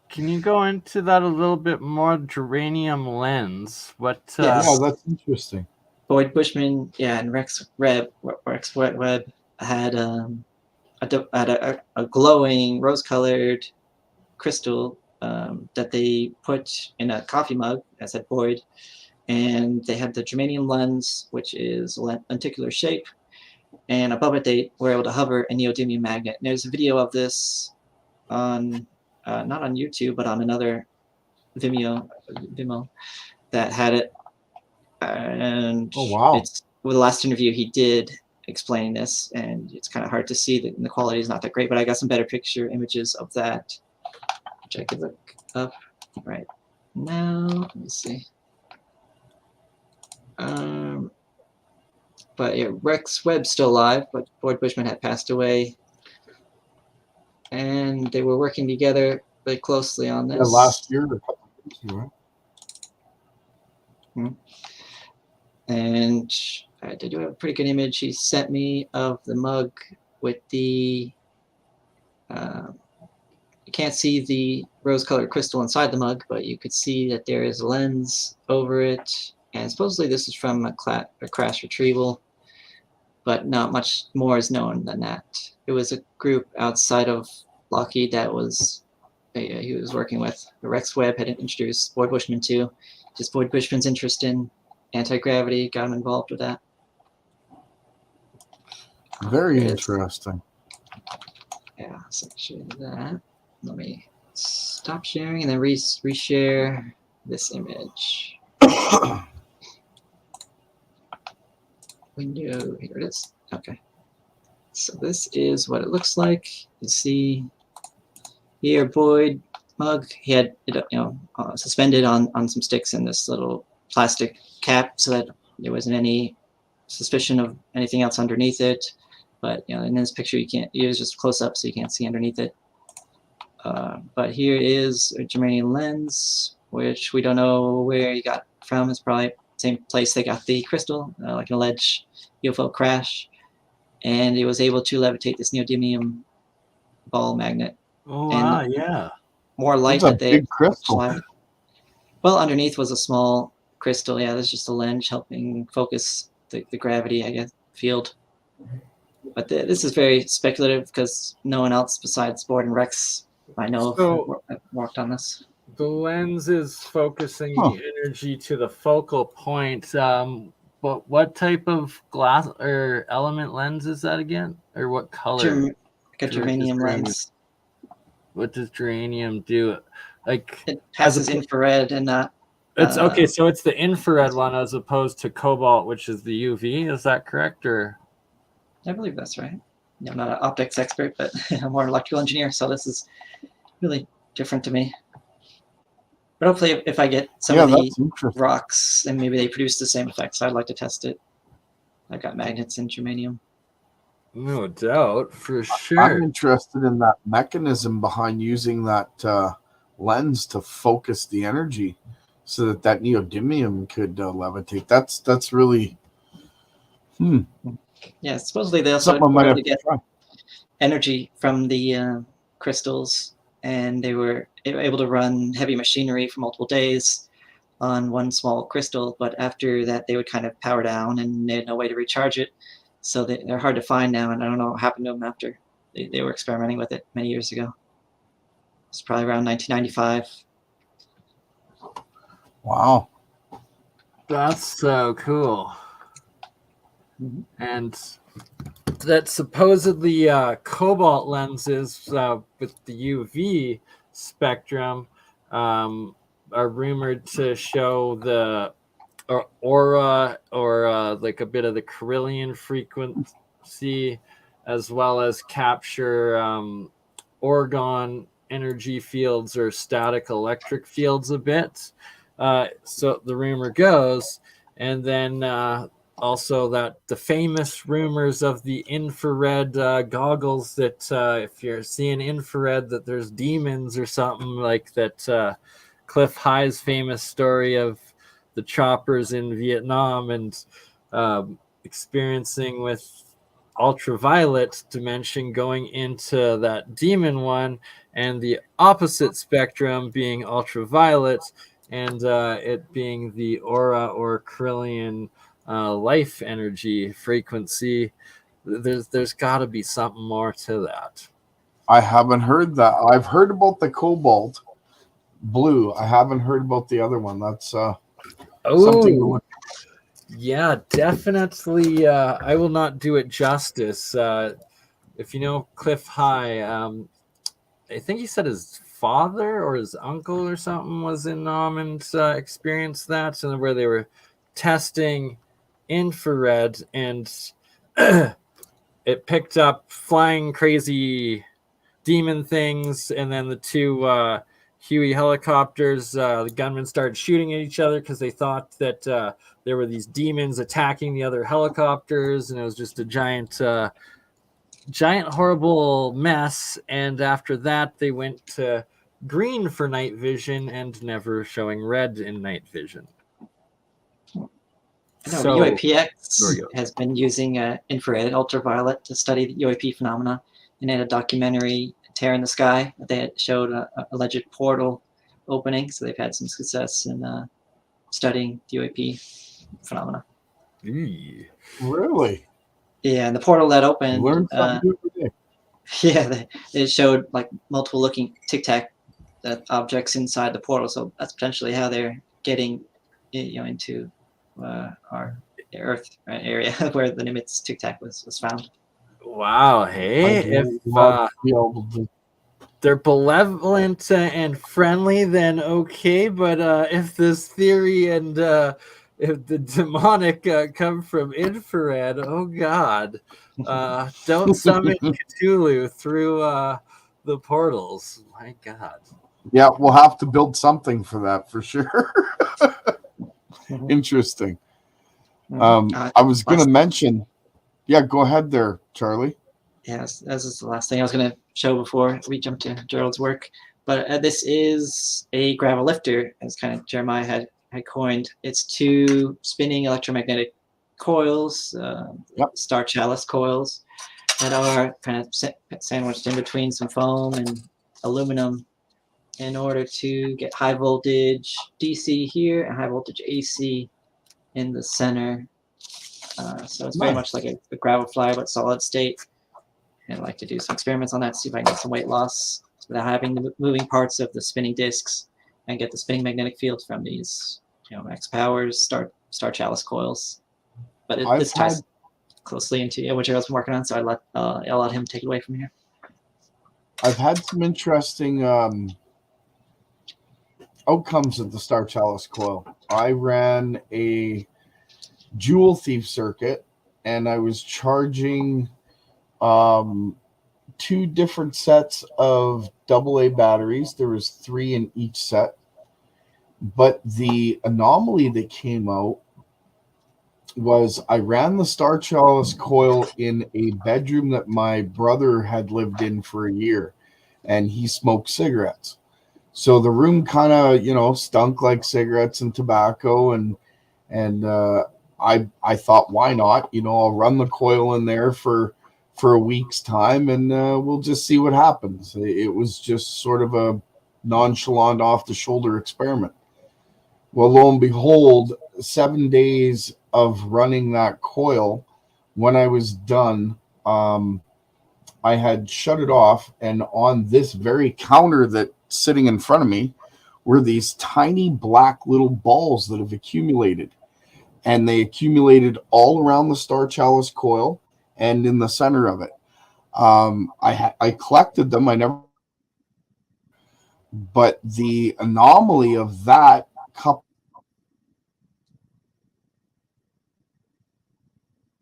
Can you go into that a little bit more? Germanium lens. What?
Yeah, that's interesting.
Boyd Bushman, and Rex Webb had a glowing rose-colored crystal that they put in a coffee mug, as said Boyd, and they had the germanium lens, which is a lenticular shape, and above it they were able to hover a neodymium magnet. And there's a video of this on, not on YouTube, but on another Vimeo that had it. And
oh wow,
it's with the last interview he did explaining this, and it's kind of hard to see that the quality is not that great, but I got some better picture images of that, which I could look up right now. Let me see. But yeah, Rex Webb's still alive, but Boyd Bushman had passed away, and they were working together very closely on this.
last year, a couple of years ago, right?
And I did have a pretty good image he sent me of the mug with the, you can't see the rose-colored crystal inside the mug, but you could see that there is a lens over it. And supposedly this is from a crash retrieval, but not much more is known than that. It was a group outside of Lockheed that was he was working with. Rex Webb had introduced Boyd Bushman to. Just Boyd Bushman's interest in anti-gravity got him involved with that.
Very interesting.
Yeah, so show you that. Let me stop sharing and then reshare this image. Window, here it is. Okay. So this is what it looks like. You see here, Boyd mug. He had it, suspended on some sticks in this little plastic cap, so that there wasn't any suspicion of anything else underneath it. But in this picture, you can't. It was just close up, so you can't see underneath it. But here is a germanium lens, which we don't know where he got from. It's probably same place they got the crystal, like an alleged UFO crash, and it was able to levitate this neodymium ball magnet.
Oh wow, yeah.
More light
that
they
big crystal.
Well, underneath was a small crystal. Yeah, there's just a lens helping focus the gravity, I guess, field. But this is very speculative because no one else besides Boyd and Rex I know worked on this.
The lens is focusing the energy to the focal point. But what type of glass or element lens is that again? Or what color?
Like a germanium lens.
What does germanium do? Like
it passes infrared and not.
It's okay. So it's the infrared one as opposed to cobalt, which is the UV. Is that correct? Or
I believe that's right. I'm not an optics expert, but I'm more an electrical engineer, so this is really different to me. But hopefully, if I get some of the rocks, then maybe they produce the same effects. I'd like to test it. I've got magnets in germanium.
No doubt, for sure.
I'm interested in that mechanism behind using that lens to focus the energy, so that neodymium could levitate. That's really.
Yeah, supposedly they also were able to get energy from the crystals, and they were able to run heavy machinery for multiple days on one small crystal. But after that, they would kind of power down, and they had no way to recharge it. So they're hard to find now, and I don't know what happened to them after they were experimenting with it many years ago. It's probably around 1995.
Wow.
That's so cool. Mm-hmm. And that supposedly cobalt lenses with the UV spectrum are rumored to show the aura or like a bit of the Carillion frequency, as well as capture orgone energy fields or static electric fields a bit. So the rumor goes, and then also that the famous rumors of the infrared goggles that if you're seeing infrared, that there's demons or something like that. Cliff High's famous story of the choppers in Vietnam and experiencing with ultraviolet dimension going into that demon one, and the opposite spectrum being ultraviolet, and it being the aura or Carillion life energy frequency. There's got to be something more to that.
I haven't heard that. I've heard about the cobalt, blue. I haven't heard about the other one. That's something to look.
Yeah, definitely. I will not do it justice. If you know Cliff High, I think he said his father or his uncle or something was in Nam and experienced that, and where they were testing infrared, and it picked up flying crazy demon things, and then the two Huey helicopters, the gunmen started shooting at each other because they thought that there were these demons attacking the other helicopters, and it was just a giant horrible mess. And after that, they went to green for night vision and never showing red in night vision.
So UAPX has been using infrared ultraviolet to study the UAP phenomena, and had a documentary, Tear in the Sky, that they had showed a alleged portal opening. So they've had some success in studying the UAP phenomena.
Really?
Yeah, and the portal that opened.
Learn something new every day.
Yeah, it showed like multiple looking tic-tac objects inside the portal. So that's potentially how they're getting, into our Earth area where the Nimitz tic-tac was found.
Wow! Hey, if they're benevolent and friendly, then okay. But if this theory and if the demonic come from infrared, oh God, don't summon Cthulhu through the portals. My God.
Yeah, we'll have to build something for that for sure. Interesting. I was going to mention. Yeah, go ahead there, Charlie.
Yes, this is the last thing I was going to show before we jump to Gerald's work. But this is a gravel lifter, as kind of Jeremiah had coined. It's two spinning electromagnetic coils, star chalice coils, that are kind of sandwiched in between some foam and aluminum in order to get high voltage DC here and high voltage AC in the center. So it's very much like a gravel fly, but solid state. And I'd like to do some experiments on that, see if I can get some weight loss without having the moving parts of the spinning discs, and get the spinning magnetic field from these, max powers, star chalice coils. But this ties closely into what Gerald's been working on, so I'll let him take it away from here.
I've had some interesting outcomes of the star chalice coil. I ran a jewel thief circuit, and I was charging two different sets of AA batteries. There was 3 in each set, but the anomaly that came out was I ran the star chalice coil in a bedroom that my brother had lived in for a year, and he smoked cigarettes. So the room kind of, stunk like cigarettes and tobacco, and I thought, why not? I'll run the coil in there for a week's time, and we'll just see what happens. It was just sort of a nonchalant, off-the-shoulder experiment. Well, lo and behold, 7 days of running that coil, when I was done, I had shut it off, and on this very counter that's sitting in front of me were these tiny black little balls that have accumulated. And they accumulated all around the star chalice coil and in the center of it. I collected them. I never. But the anomaly of that couple,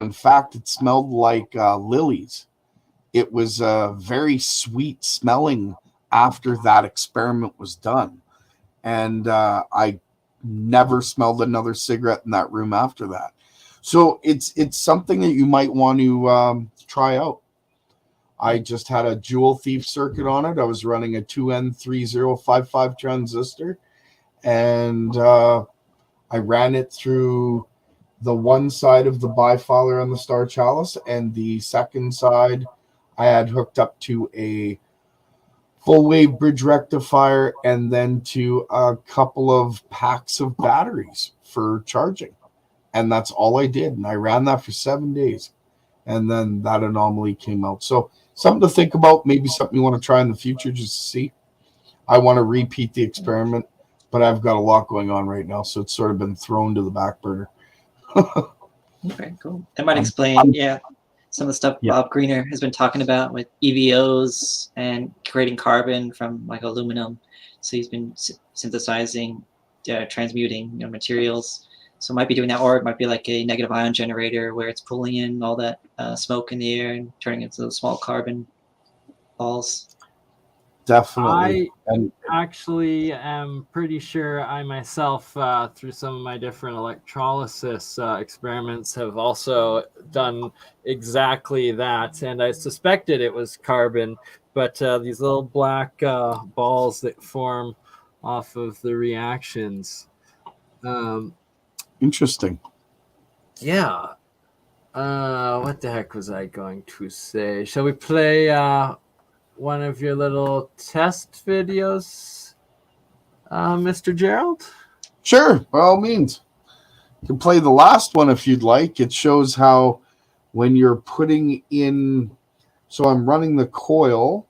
in fact, it smelled like lilies. It was very sweet smelling after that experiment was done. And I never smelled another cigarette in that room after that. So it's something that you might want to try out. I just had a jewel thief circuit on it. I was running a 2N3055 transistor, and I ran it through the one side of the bifilar on the star chalice, and the second side I had hooked up to a full wave bridge rectifier, and then to a couple of packs of batteries for charging. And that's all I did. And I ran that for 7 days. And then that anomaly came out. So something to think about, maybe something you want to try in the future just to see. I want to repeat the experiment, but I've got a lot going on right now, so it's sort of been thrown to the back burner.
Okay, cool. That might explain, some of the stuff Bob Greener has been talking about with EVOs and creating carbon from like aluminum. So he's been synthesizing, transmuting materials. So it might be doing that, or it might be like a negative ion generator where it's pulling in all that smoke in the air and turning it into those small carbon balls.
Definitely.
I actually am pretty sure I myself, through some of my different electrolysis experiments, have also done exactly that. And I suspected it was carbon, but these little black balls that form off of the reactions.
Interesting.
Yeah. What the heck was I going to say? Shall we play one of your little test videos, Mr. Gerald?
Sure, by all means. You can play the last one if you'd like. It shows how when you're putting in, so I'm running the coil,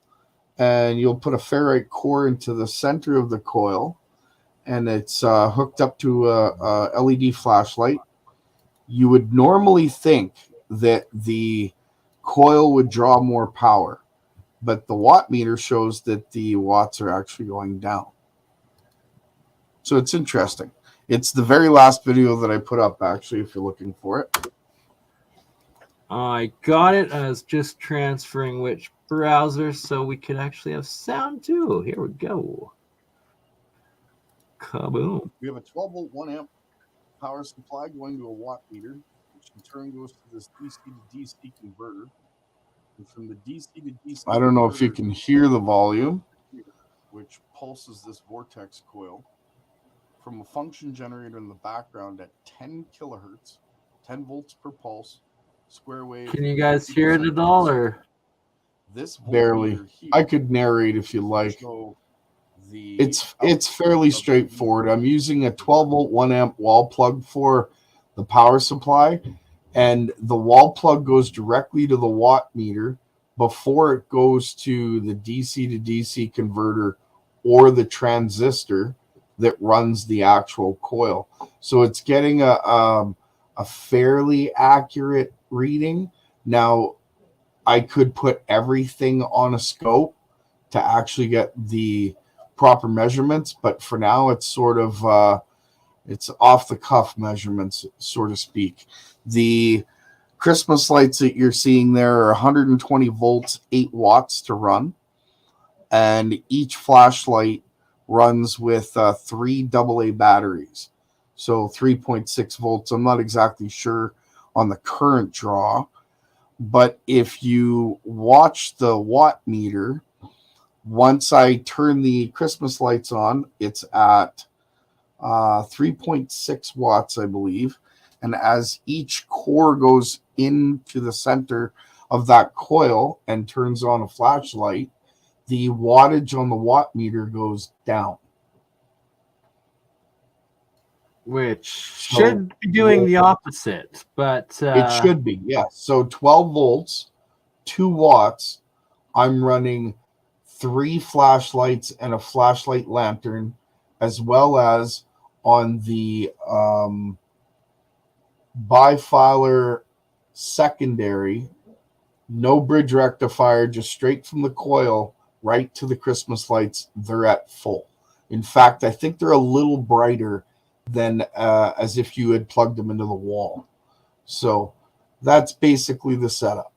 and you'll put a ferrite core into the center of the coil, and it's hooked up to a LED flashlight. You would normally think that the coil would draw more power, but the watt meter shows that the watts are actually going down. So it's interesting. It's the very last video that I put up, actually, if you're looking for it.
I got it. I was just transferring which browser so we could actually have sound too. Here we go. Kaboom.
We have a 12-volt 1 amp power supply going to a watt meter, which in turn goes to this DC to DC converter. And from the DC to DC, I don't know if you can hear the volume, which pulses this vortex coil from a function generator in the background at 10 kilohertz, 10 volts per pulse, square wave.
Can you guys hear it at all, or?
This barely. I could narrate if you like. It's fairly straightforward. I'm using a 12-volt 1 amp wall plug for the power supply, and the wall plug goes directly to the watt meter before it goes to the DC to DC converter or the transistor that runs the actual coil. So it's getting a fairly accurate reading. Now, I could put everything on a scope to actually get the proper measurements, but for now it's sort of it's off the cuff measurements, so to speak. The Christmas lights that you're seeing there are 120 volts, 8 watts to run, and each flashlight runs with 3 AA batteries, so 3.6 volts. I'm not exactly sure on the current draw, but if you watch the watt meter, once I turn the Christmas lights on, it's at 3.6 watts, I believe. And as each core goes into the center of that coil and turns on a flashlight, the wattage on the watt meter goes down.
Which should be doing the opposite, but
it should be, yes. So 12 volts, 2 watts. I'm running 3 flashlights and a flashlight lantern, as well as on the bifilar secondary, no bridge rectifier, just straight from the coil right to the Christmas lights. They're at full. In fact, I think they're a little brighter than as if you had plugged them into the wall. So that's basically the setup.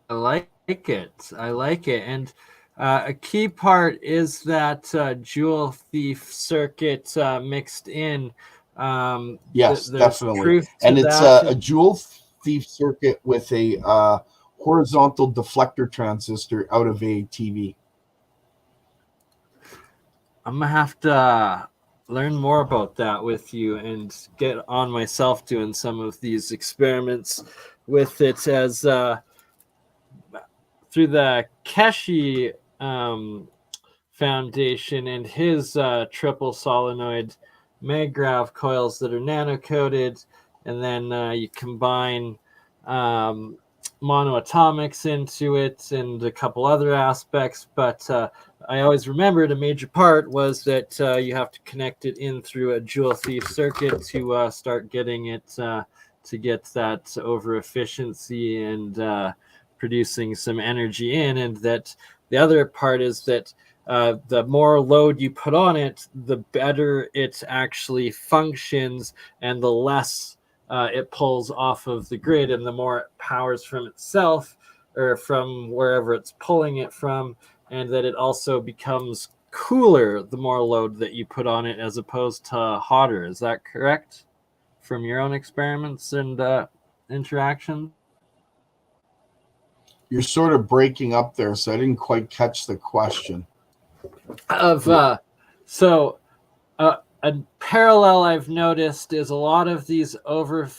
I like it. I like it. And a key part is that jewel thief circuit mixed in.
Yes, definitely. And it's a jewel thief circuit with a horizontal deflector transistor out of a TV.
I'm going to have to learn more about that with you and get on myself doing some of these experiments with it, as through the Keshi Foundation and his triple solenoid maggrav coils that are nano coated, and then you combine monoatomics into it and a couple other aspects, but I always remembered a major part was that you have to connect it in through a jewel thief circuit to start getting it to get that over efficiency and producing some energy in, and that the other part is that the more load you put on it, the better it actually functions and the less it pulls off of the grid, and the more it powers from itself or from wherever it's pulling it from, and that it also becomes cooler the more load that you put on it as opposed to hotter. Is that correct from your own experiments and interaction?
You're sort of breaking up there, so I didn't quite catch the question.
A parallel I've noticed is a lot of these over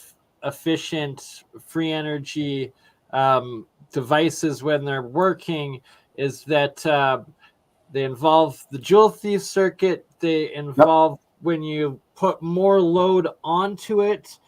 efficient free energy devices, when they're working, is that they involve the jewel thief circuit. They involve when you put more load onto it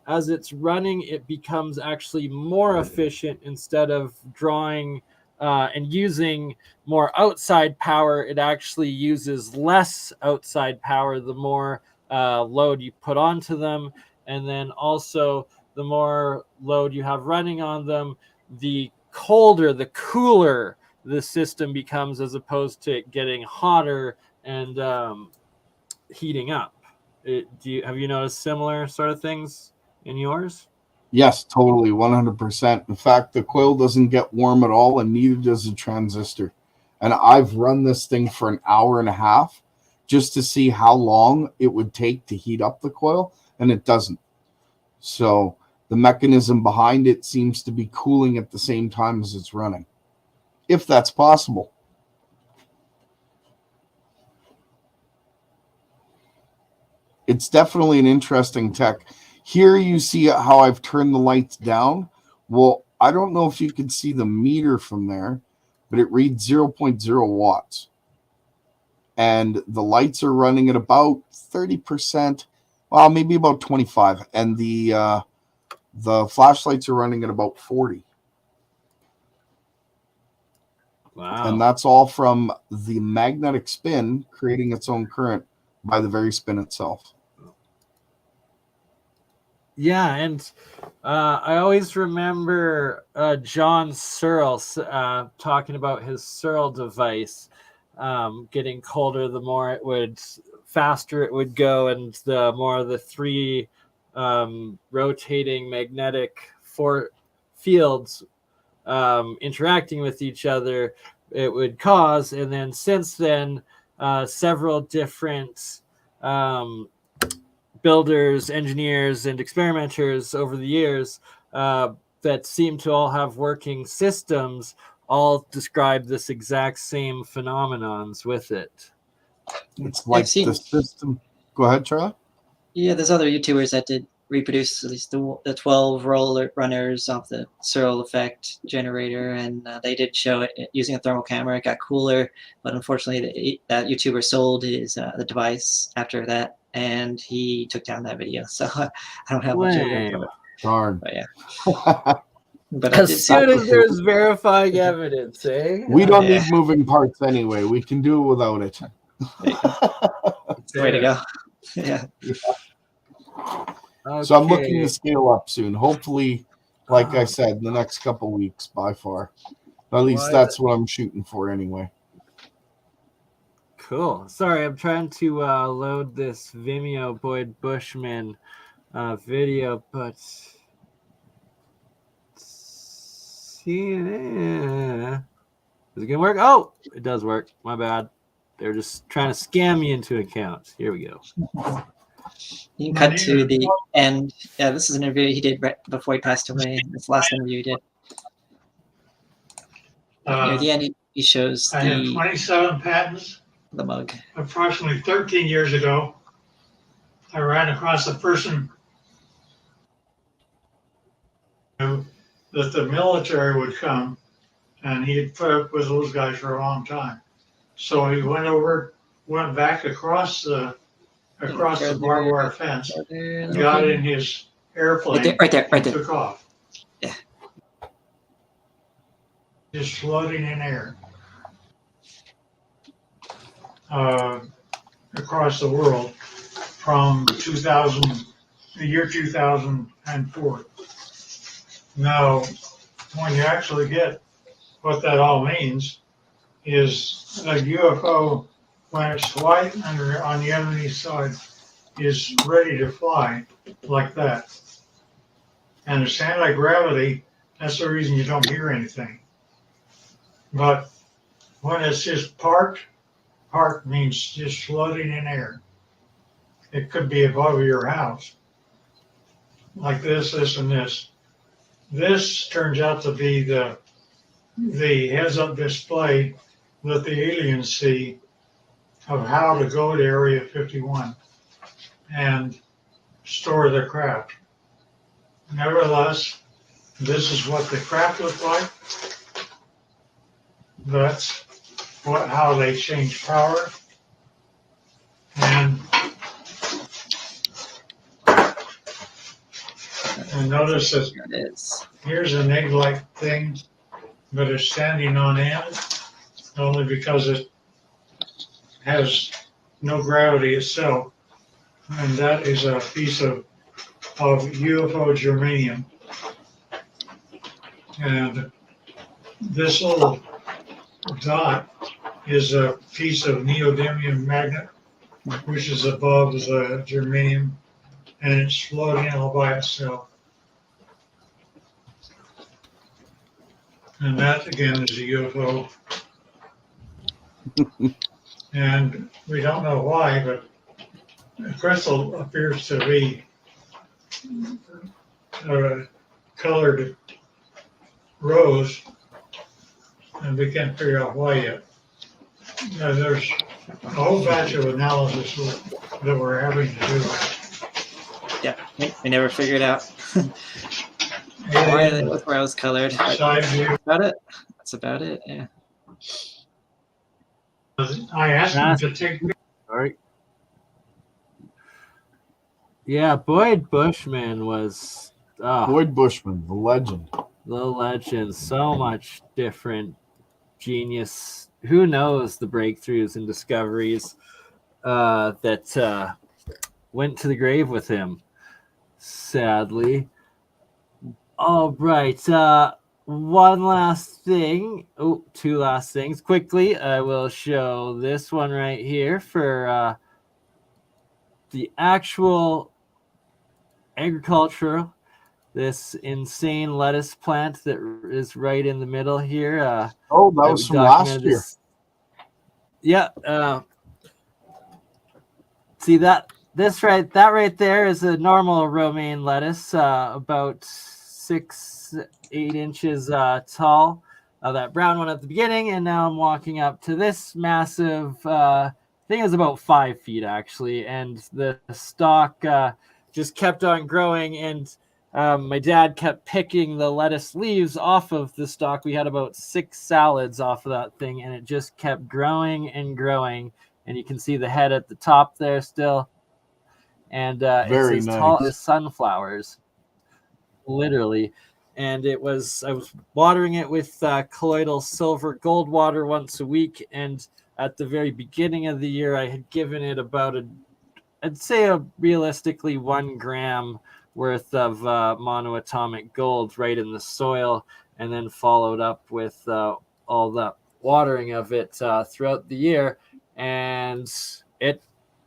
as it's running, it becomes actually more efficient. Instead of drawing and using more outside power, it actually uses less outside power the more load you put onto them. And then also the more load you have running on them, the colder, the cooler the system becomes, as opposed to it getting hotter and heating up. Have you noticed similar sort of things in yours?
Yes, totally, 100%. In fact, the coil doesn't get warm at all, and neither does the transistor. And I've run this thing for an hour and a half just to see how long it would take to heat up the coil, and it doesn't. So the mechanism behind it seems to be cooling at the same time as it's running, if that's possible. It's definitely an interesting tech. Here you see how I've turned the lights down. Well, I don't know if you can see the meter from there, but it reads 0.0 watts. And the lights are running at about 30%, well, maybe about 25. And the flashlights are running at about 40.
Wow.
And that's all from the magnetic spin creating its own current by the very spin itself.
Yeah, and I always remember John Searle talking about his Searle device getting colder the more it would, faster it would go, and the more the three rotating magnetic fields interacting with each other it would cause. And then since then, several different builders, engineers, and experimenters over the years that seem to all have working systems all describe this exact same phenomenons with it.
It's like the system. Go ahead, Charlie.
Yeah, there's other YouTubers that did reproduce at least the 12 roller runners off the Searle effect generator, and they did show it using a thermal camera. It got cooler, but unfortunately that YouTuber sold his the device after that, and he took down that video, so I don't have much evidence of it.
Darn.
But yeah. But
as soon as there's verifying evidence, eh?
We don't need moving parts anyway. We can do it without it.
Way to go. Yeah.
Okay.
So I'm looking to scale up soon. Hopefully, like I said, in the next couple weeks by far. At least that's what I'm shooting for anyway.
Cool. Sorry, I'm trying to load this Vimeo Boyd Bushman video, but see, is it gonna work? Oh, it does work. My bad. They're just trying to scam me into accounts. Here we go.
You can cut to the end. Yeah, this is an interview he did right before he passed away. This last interview he did. Near the end, he shows
I have 27 patents.
The mug.
Approximately 13 years ago, I ran across a person who that the military would come, and he had put up with those guys for a long time. So he went back across the barbed wire fence, got in his airplane,
right there.
took off.
Yeah.
just floating in air across the world from the year 2004. Now, when you actually get what that all means, is a UFO, when it's white on the underneath side, is ready to fly like that. And it's anti-gravity. That's the reason you don't hear anything. But when it's just parked means just floating in air. It could be above your house, like this, and this. This turns out to be the heads-up display that the aliens see of how to go to Area 51 and store their craft. Nevertheless, this is what the craft looked like. That's how they change power. And notice that here's an egg-like thing, but it's standing on end only because it has no gravity itself. And that is a piece of UFO germanium. And this little dot is a piece of neodymium magnet, which is above the germanium, and it's floating all by itself. And that, again, is a UFO. And we don't know why, but the crystal appears to be colored rose, and we can't figure out why yet. There's a whole batch of analysis that we're having to do.
Yeah, we never figured out why they look rose colored. That's about it. That's about it. Yeah.
I asked him to take.
Sorry. Yeah, Boyd Bushman was.
Boyd Bushman, the legend.
The legend. So much different genius. Who knows the breakthroughs and discoveries that went to the grave with him, sadly. All right. One last thing. Oh, two last things. Quickly, I will show this one right here for the actual agricultural. This insane lettuce plant that is right in the middle here.
That was from last year.
Yeah. See that right there is a normal romaine lettuce, about 6-8 inches tall. That brown one at the beginning, and now I'm walking up to this massive. I think it was about 5 feet actually, and the stalk just kept on growing, and my dad kept picking the lettuce leaves off of the stalk. We had about 6 salads off of that thing, and it just kept growing and growing. And you can see the head at the top there still. And it's as tall as sunflowers, literally. And I was watering it with colloidal silver gold water once a week. And at the very beginning of the year, I had given it about I'd say realistically 1 gram worth of monoatomic gold right in the soil, and then followed up with all the watering of it throughout the year. And it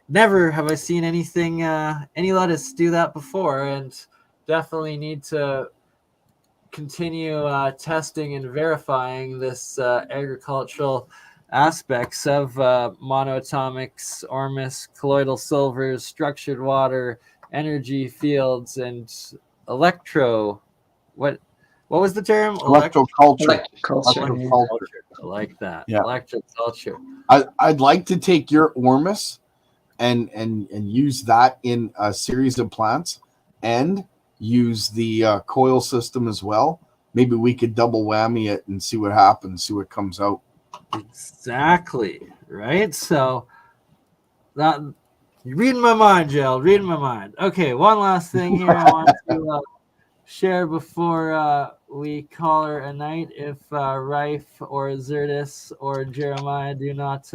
never have I seen anything, any lettuce do that before, and definitely need to continue testing and verifying this agricultural aspects of monoatomics, ormus, colloidal silvers, structured water, energy fields, and what was the term?
Electroculture.
I like that.
Yeah.
Electroculture.
I'd like to take your ormus and use that in a series of plants, and use the coil system as well. Maybe we could double whammy it and see what happens, see what comes out.
Exactly. Right. So that you're reading my mind, Jill. Reading my mind. Okay, one last thing here I want to share before we call her a night if Rife or Zertis or Jeremiah do not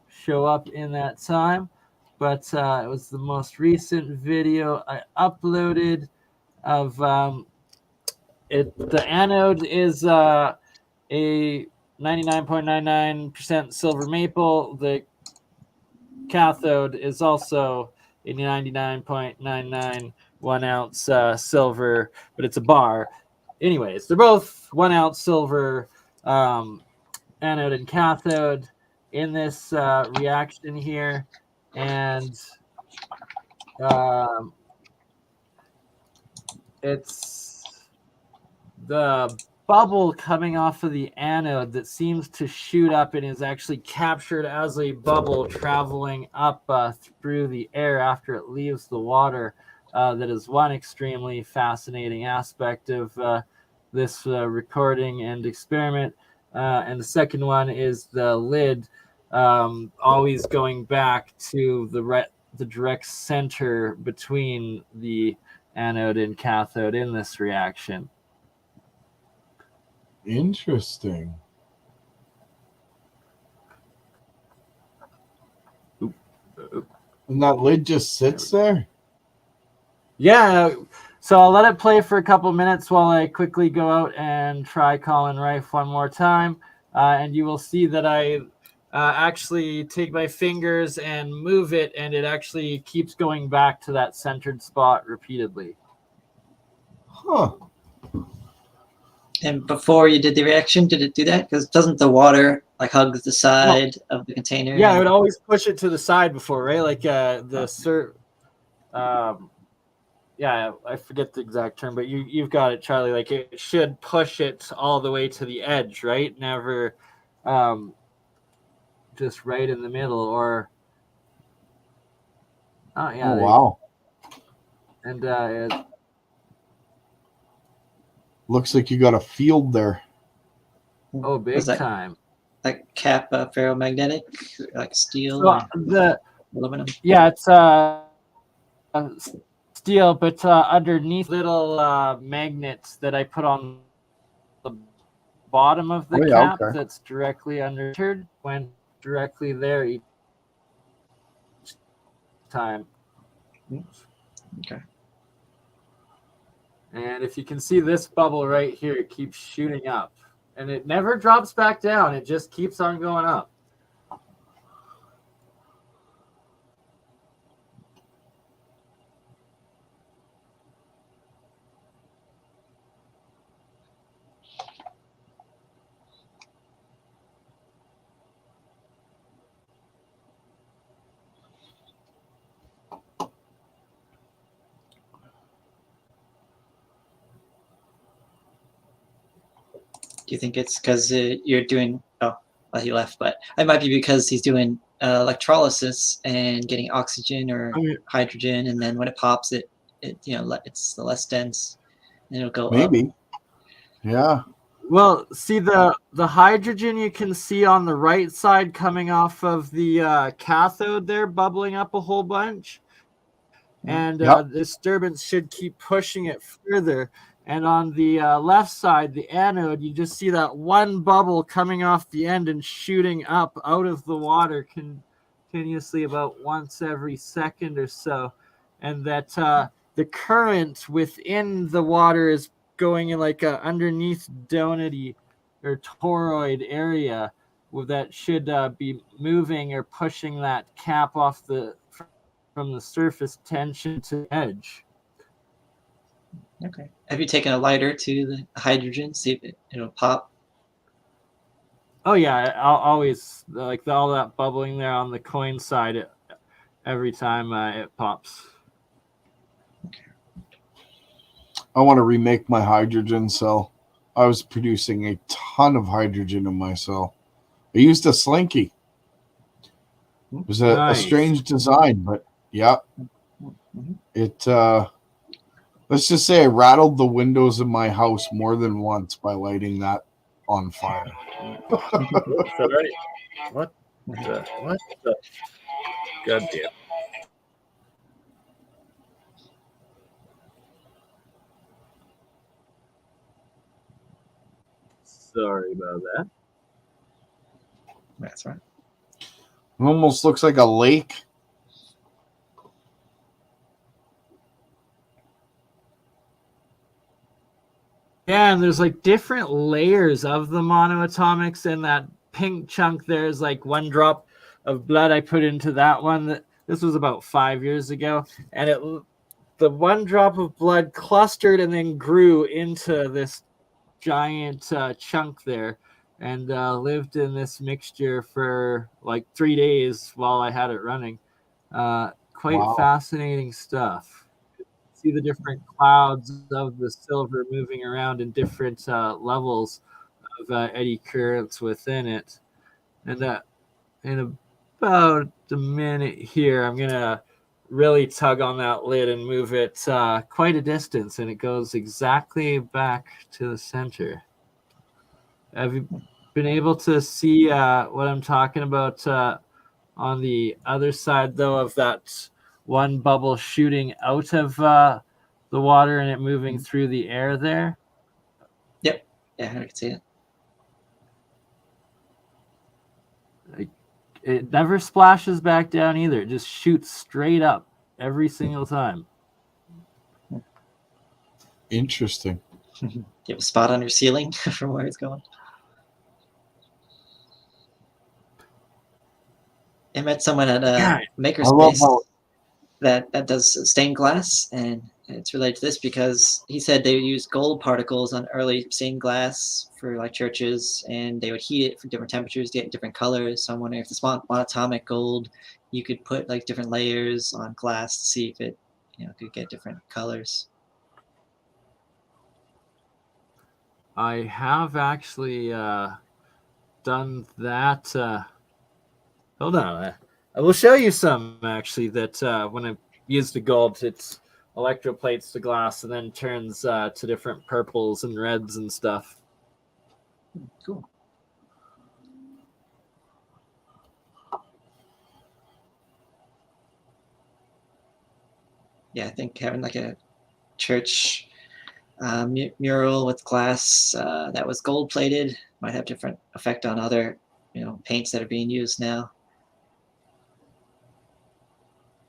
show up in that time. But it was the most recent video I uploaded of it. The anode is a 99.99% silver maple. The cathode is also a 99.99 1 ounce silver, but it's a bar. Anyways, they're both 1 ounce silver anode and cathode in this reaction here, and it's the bubble coming off of the anode that seems to shoot up and is actually captured as a bubble traveling up through the air after it leaves the water. That is one extremely fascinating aspect of this recording and experiment. And the second one is the lid always going back to the direct center between the anode and cathode in this reaction.
Interesting. And that lid just sits there?
Yeah, so I'll let it play for a couple minutes while I quickly go out and try calling Rife one more time. And you will see that I actually take my fingers and move it, and it actually keeps going back to that centered spot repeatedly.
Huh.
And before you did the reaction, did it do that? Because doesn't the water like hug the side of the container?
Yeah, I would always push it to the side before, right? Like yeah, I forget the exact term, but you've got it, Charlie. Like it should push it all the way to the edge, right? Never just right in the middle, or
wow.
And
looks like you got a field there.
Oh, big time.
Like cap ferromagnetic, like steel,
so
aluminum.
Yeah, it's steel, but underneath little magnets that I put on the bottom of the cap that's directly under, went directly there each time.
Okay.
And if you can see this bubble right here, it keeps shooting up. And it never drops back down. It just keeps on going up.
Do you think it's because you're doing? Oh, well, he left, but it might be because he's doing electrolysis and getting oxygen or hydrogen, and then when it pops, it's less dense, and it'll go up.
Yeah.
Well, see the hydrogen you can see on the right side coming off of the cathode there, bubbling up a whole bunch, and the disturbance should keep pushing it further. And on the left side, the anode, you just see that one bubble coming off the end and shooting up out of the water continuously about once every second or so. And that the current within the water is going in like a underneath donut or toroid area that should be moving or pushing that cap off from the surface tension to the edge.
Okay. Have you taken a lighter to the hydrogen? See if it'll pop?
Oh yeah, I'll always like all that bubbling there on the coin side. Every time it pops.
Okay.
I want to remake my hydrogen cell. I was producing a ton of hydrogen in my cell. I used a slinky. It was a strange design, but yeah, it. Let's just say I rattled the windows of my house more than once by lighting that on fire.
What the? God damn.
Sorry about that.
That's right.
It almost looks like a lake.
Yeah, and there's like different layers of the monoatomics in that pink chunk. There's like one drop of blood I put into that one. This was about 5 years ago, and the one drop of blood clustered and then grew into this giant chunk there, and lived in this mixture for like 3 days while I had it running. Quite
Wow.
fascinating stuff. See the different clouds of the silver moving around in different levels of eddy currents within it. And in about a minute here, I'm gonna really tug on that lid and move it quite a distance, and it goes exactly back to the center. Have you been able to see what I'm talking about on the other side, though, of that one bubble shooting out of the water and it moving through the air there?
Yep. Yeah, I can see it.
It never splashes back down either. It just shoots straight up every single time.
Interesting.
Do you have a spot on your ceiling from where it's going? I met someone at a makerspace that does stained glass, and it's related to this because he said they used gold particles on early stained glass for like churches, and they would heat it for different temperatures to get different colors. So I'm wondering if this monatomic gold, you could put like different layers on glass to see if it, could get different colors.
I have actually done that. Hold on. I will show you some, actually, that when I use the gold, it electroplates the glass and then turns to different purples and reds and stuff.
Cool. Yeah, I think having like a church mural with glass that was gold plated might have different effect on other, paints that are being used now.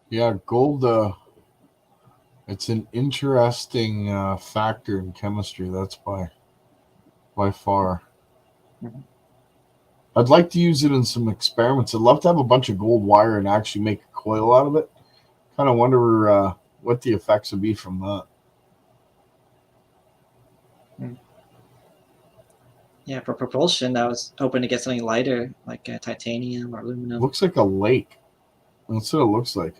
Yeah, gold. It's an interesting factor in chemistry. That's by far.
Mm-hmm.
I'd like to use it in some experiments. I'd love to have a bunch of gold wire and actually make a coil out of it. Kind of wonder what the effects would be from that.
Yeah, for propulsion, I was hoping to get something lighter, like titanium or aluminum.
Looks like a lake. That's what it looks like.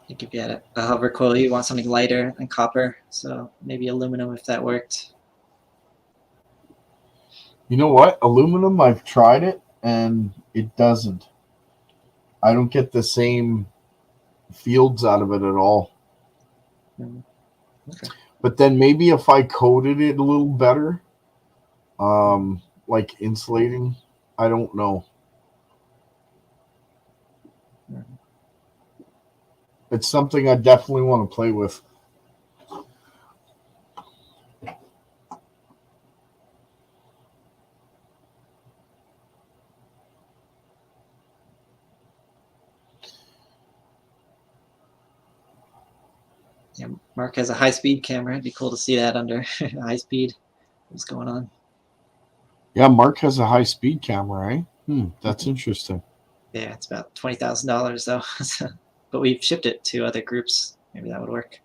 I think if you had a hover coil, you want something lighter than copper, so maybe aluminum if that worked.
You know what? Aluminum, I've tried it, and it doesn't. I don't get the same fields out of it at all.
Okay.
But then maybe if I coated it a little better, like insulating, I don't know. It's something I definitely want to play with.
Yeah, Mark has a high-speed camera. It'd be cool to see that under high speed. What's going on?
Yeah, Mark has a high-speed camera, eh? That's interesting.
Yeah, it's about $20,000 though. But we've shipped it to other groups. Maybe that would work.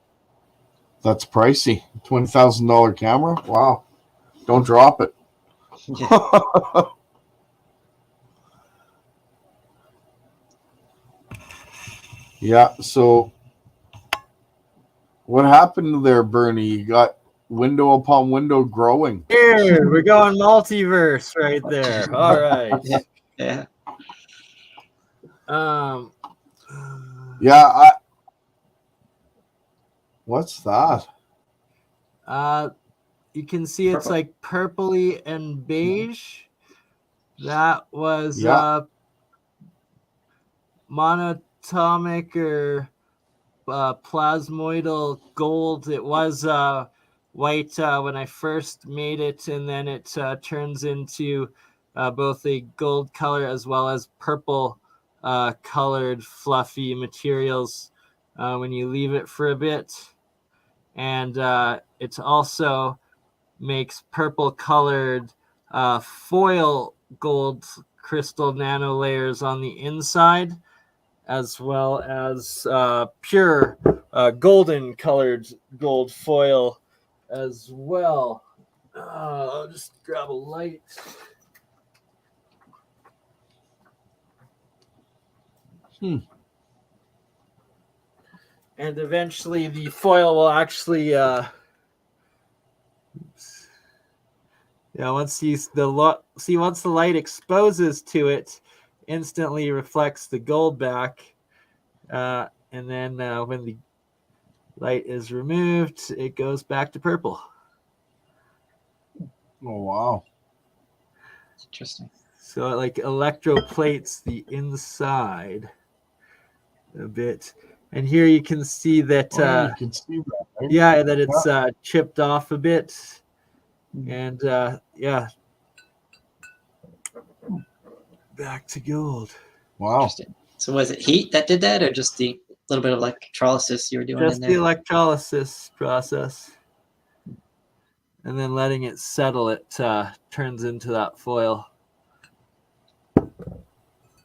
That's pricey. $20,000 camera? Wow. Don't drop it.
Yeah.
Yeah, so what happened there, Bernie? You got window upon window growing.
Here, we're going multiverse right there. All right.
Yeah.
Yeah, what's that?
You can see it's like purpley and beige. That was monatomic or plasmoidal gold. It was white when I first made it, and then it turns into both a gold color as well as purple colored fluffy materials when you leave it for a bit. And it also makes purple colored foil gold crystal nano layers on the inside, as well as pure golden colored gold foil as well. I'll just grab a light. And eventually the foil will actually once once the light exposes to it, instantly reflects the gold back, and then when the light is removed, it goes back to purple.
Oh wow,
That's interesting.
So it like electroplates the inside a bit, and here you can see that.
you can see that, right?
Yeah, that it's chipped off a bit, and back to gold.
Wow.
Interesting. So was it heat that did that, or just the little bit of electrolysis you were doing
Just
in
the
there?
electrolysis process, and then letting it settle, it turns into that foil.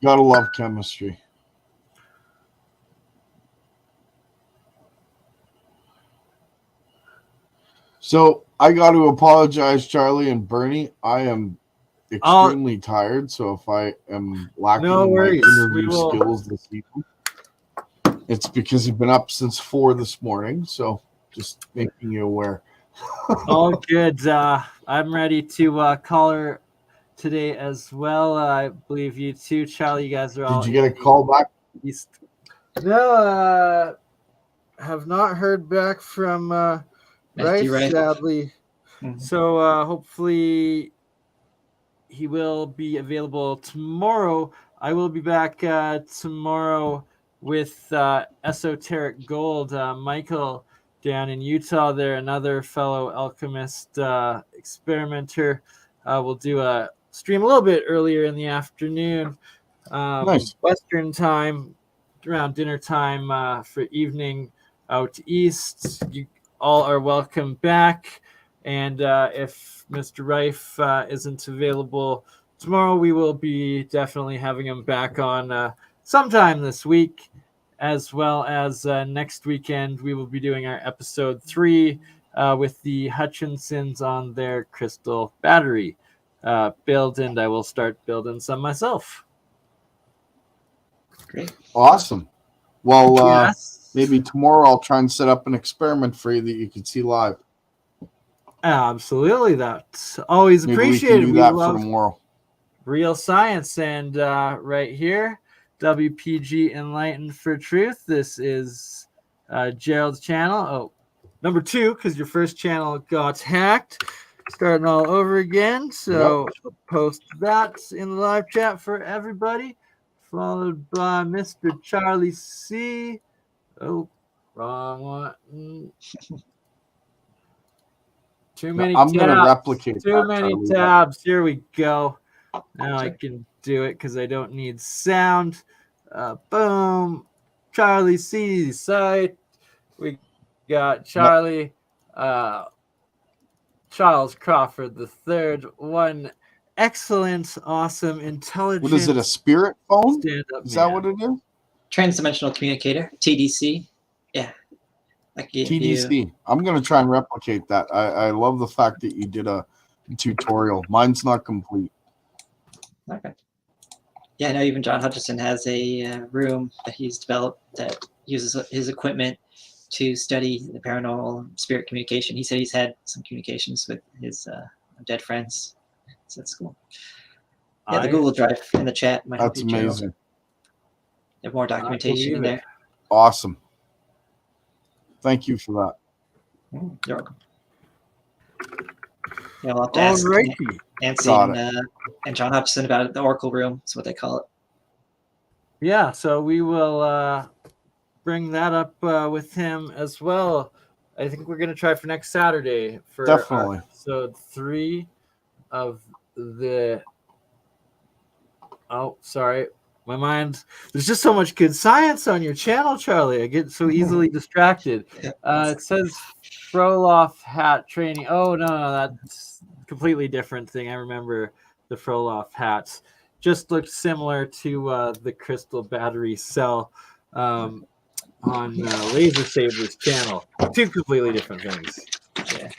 Gotta love chemistry. So I got to apologize, Charlie and Bernie. I am extremely tired, so if I am lacking in my interview skills this evening, it's because I've been up since 4 this morning. So just making you aware.
All good. I'm ready to call her today as well. I believe you too, Charlie. You guys are all.
Did you get a call back?
East. No, have not heard back from Rife, sadly. Mm-hmm. So hopefully he will be available tomorrow. I will be back tomorrow with Esoteric Gold. Michael down in Utah there, another fellow alchemist experimenter. We'll do a stream a little bit earlier in the afternoon,
nice.
Western time, around dinner time for evening out east. You all are welcome back. And if Mr. Rife isn't available tomorrow, we will be definitely having him back on sometime this week, as well as next weekend. We will be doing our episode 3 with the Hutchinsons on their crystal battery build, and I will start building some myself.
Great.
Awesome. Well,
yes.
Maybe tomorrow I'll try and set up an experiment for you that you can see live.
Absolutely. That's always appreciated.
We love for tomorrow.
Real science. And right here, WPG Enlightened for Truth. This is Gerald's channel. Oh, number 2, because your first channel got hacked. Starting all over again. So I'll post that in the live chat for everybody. Followed by Mr. Charlie C. Oh, wrong one. Too many tabs.
I'm going to replicate
Too many tabs. Here we go. Now I can do it because I don't need sound. Boom. Charlie C's site. We got Charlie. Charles Crawford III. One excellent, awesome, intelligent.
What is it? A spirit phone? Is that what it is?
Transdimensional communicator, TDC. Yeah.
TDC. I'm going to try and replicate that. I love the fact that you did a tutorial. Mine's not complete.
Okay. Yeah, I know even John Hutchison has a room that he's developed that uses his equipment to study the paranormal spirit communication. He said he's had some communications with his dead friends. So that's cool. Yeah, the Google Drive in the chat.
That's amazing.
They have more documentation in there.
Awesome. Thank you for
that. You're welcome. Yeah, we'll have to ask Nancy and John Hutchison about the Oracle room. That's what they call it.
Yeah, so we will bring that up with him as well. I think we're gonna try for next Saturday for
Definitely.
episode 3 of the. Oh, sorry, my mind. There's just so much good science on your channel, Charlie. I get so easily distracted. It says Frolov hat training. Oh no, that's a completely different thing. I remember the Frolov hats. Just looked similar to the crystal battery cell on Laser Saber's channel. 2 completely different things.
Yeah.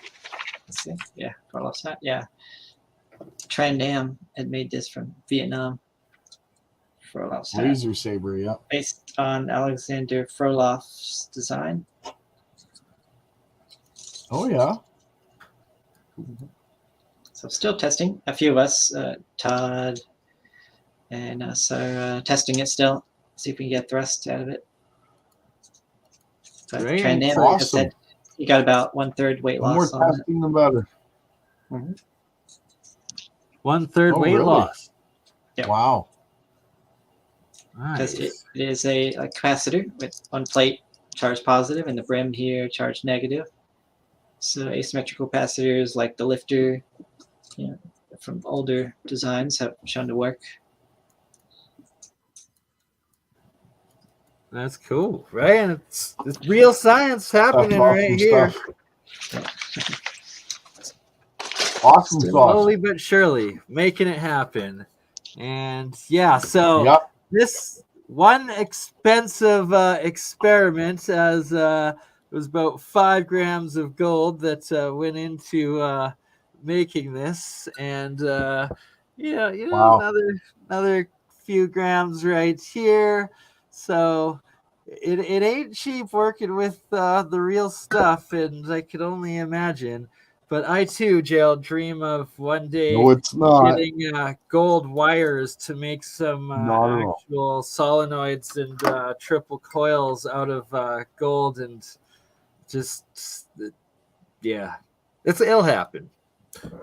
Let's see. Yeah, Frolov's hat. Yeah. Tran Nam had made this from Vietnam. Frolov's hat.
Laser Saber, yeah.
Based on Alexander Frolov's design.
Oh, yeah.
So still testing. A few of us, Todd and us are testing it still. See if we can get thrust out of it. But
Great.
Tran Nam,
Awesome.
like I said, you got about 1/3 weight
The more
loss on it.
testing, the better.
1/3
Oh,
weight
really?
loss.
Yep.
Wow.
Because
Nice.
it is a capacitor with one plate charged positive and the brim here charged negative. So asymmetrical capacitors like the lifter, from older designs have shown to work.
That's cool, right? And it's real science happening right here.
Awesome stuff.
Slowly but surely making it happen. And yeah, so
Yep.
this one expensive experiment, as it was about 5 grams of gold that went into making this, and
Wow.
another few grams right here. So it ain't cheap working with the real stuff, and I could only imagine. But I too, Jail, dream of one day
No, it's not.
getting gold wires to make some
Not at all.
actual solenoids and triple coils out of gold, and just it'll happen.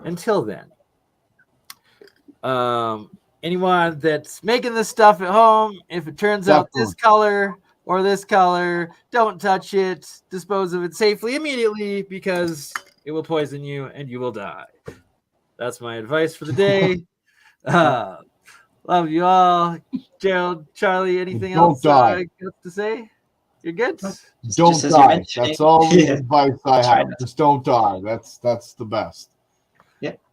Until then, anyone that's making this stuff at home, if it turns out this color or this color, don't touch it. Dispose of it safely immediately, because it will poison you and you will die. That's my advice for the day. Love you all. Gerald, Charlie, anything else
die.
got to say? You're good?
Don't
Just as
die.
you're mentioning-
That's all the
Yeah.
advice I
Try
have.
not
Just don't die. That's the best.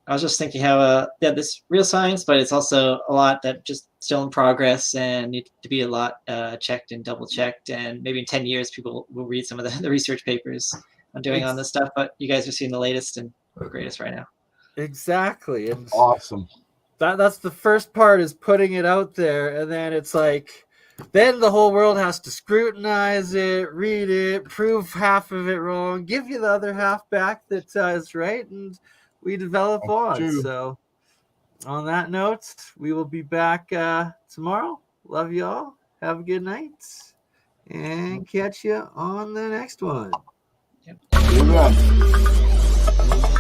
I was just thinking how this real science, but it's also a lot that just still in progress and need to be a lot checked and double checked. And maybe in 10 years, people will read some of the research papers I'm doing on this stuff. But you guys are seeing the latest and the greatest right now.
Exactly. And
Awesome.
that's the first part, is putting it out there, and then it's like, then the whole world has to scrutinize it, read it, prove half of it wrong, give you the other half back that is right, and we develop on.
true.
So on that note, we will be back tomorrow. Love you all. Have a good night, and catch you on the next one.
See you then.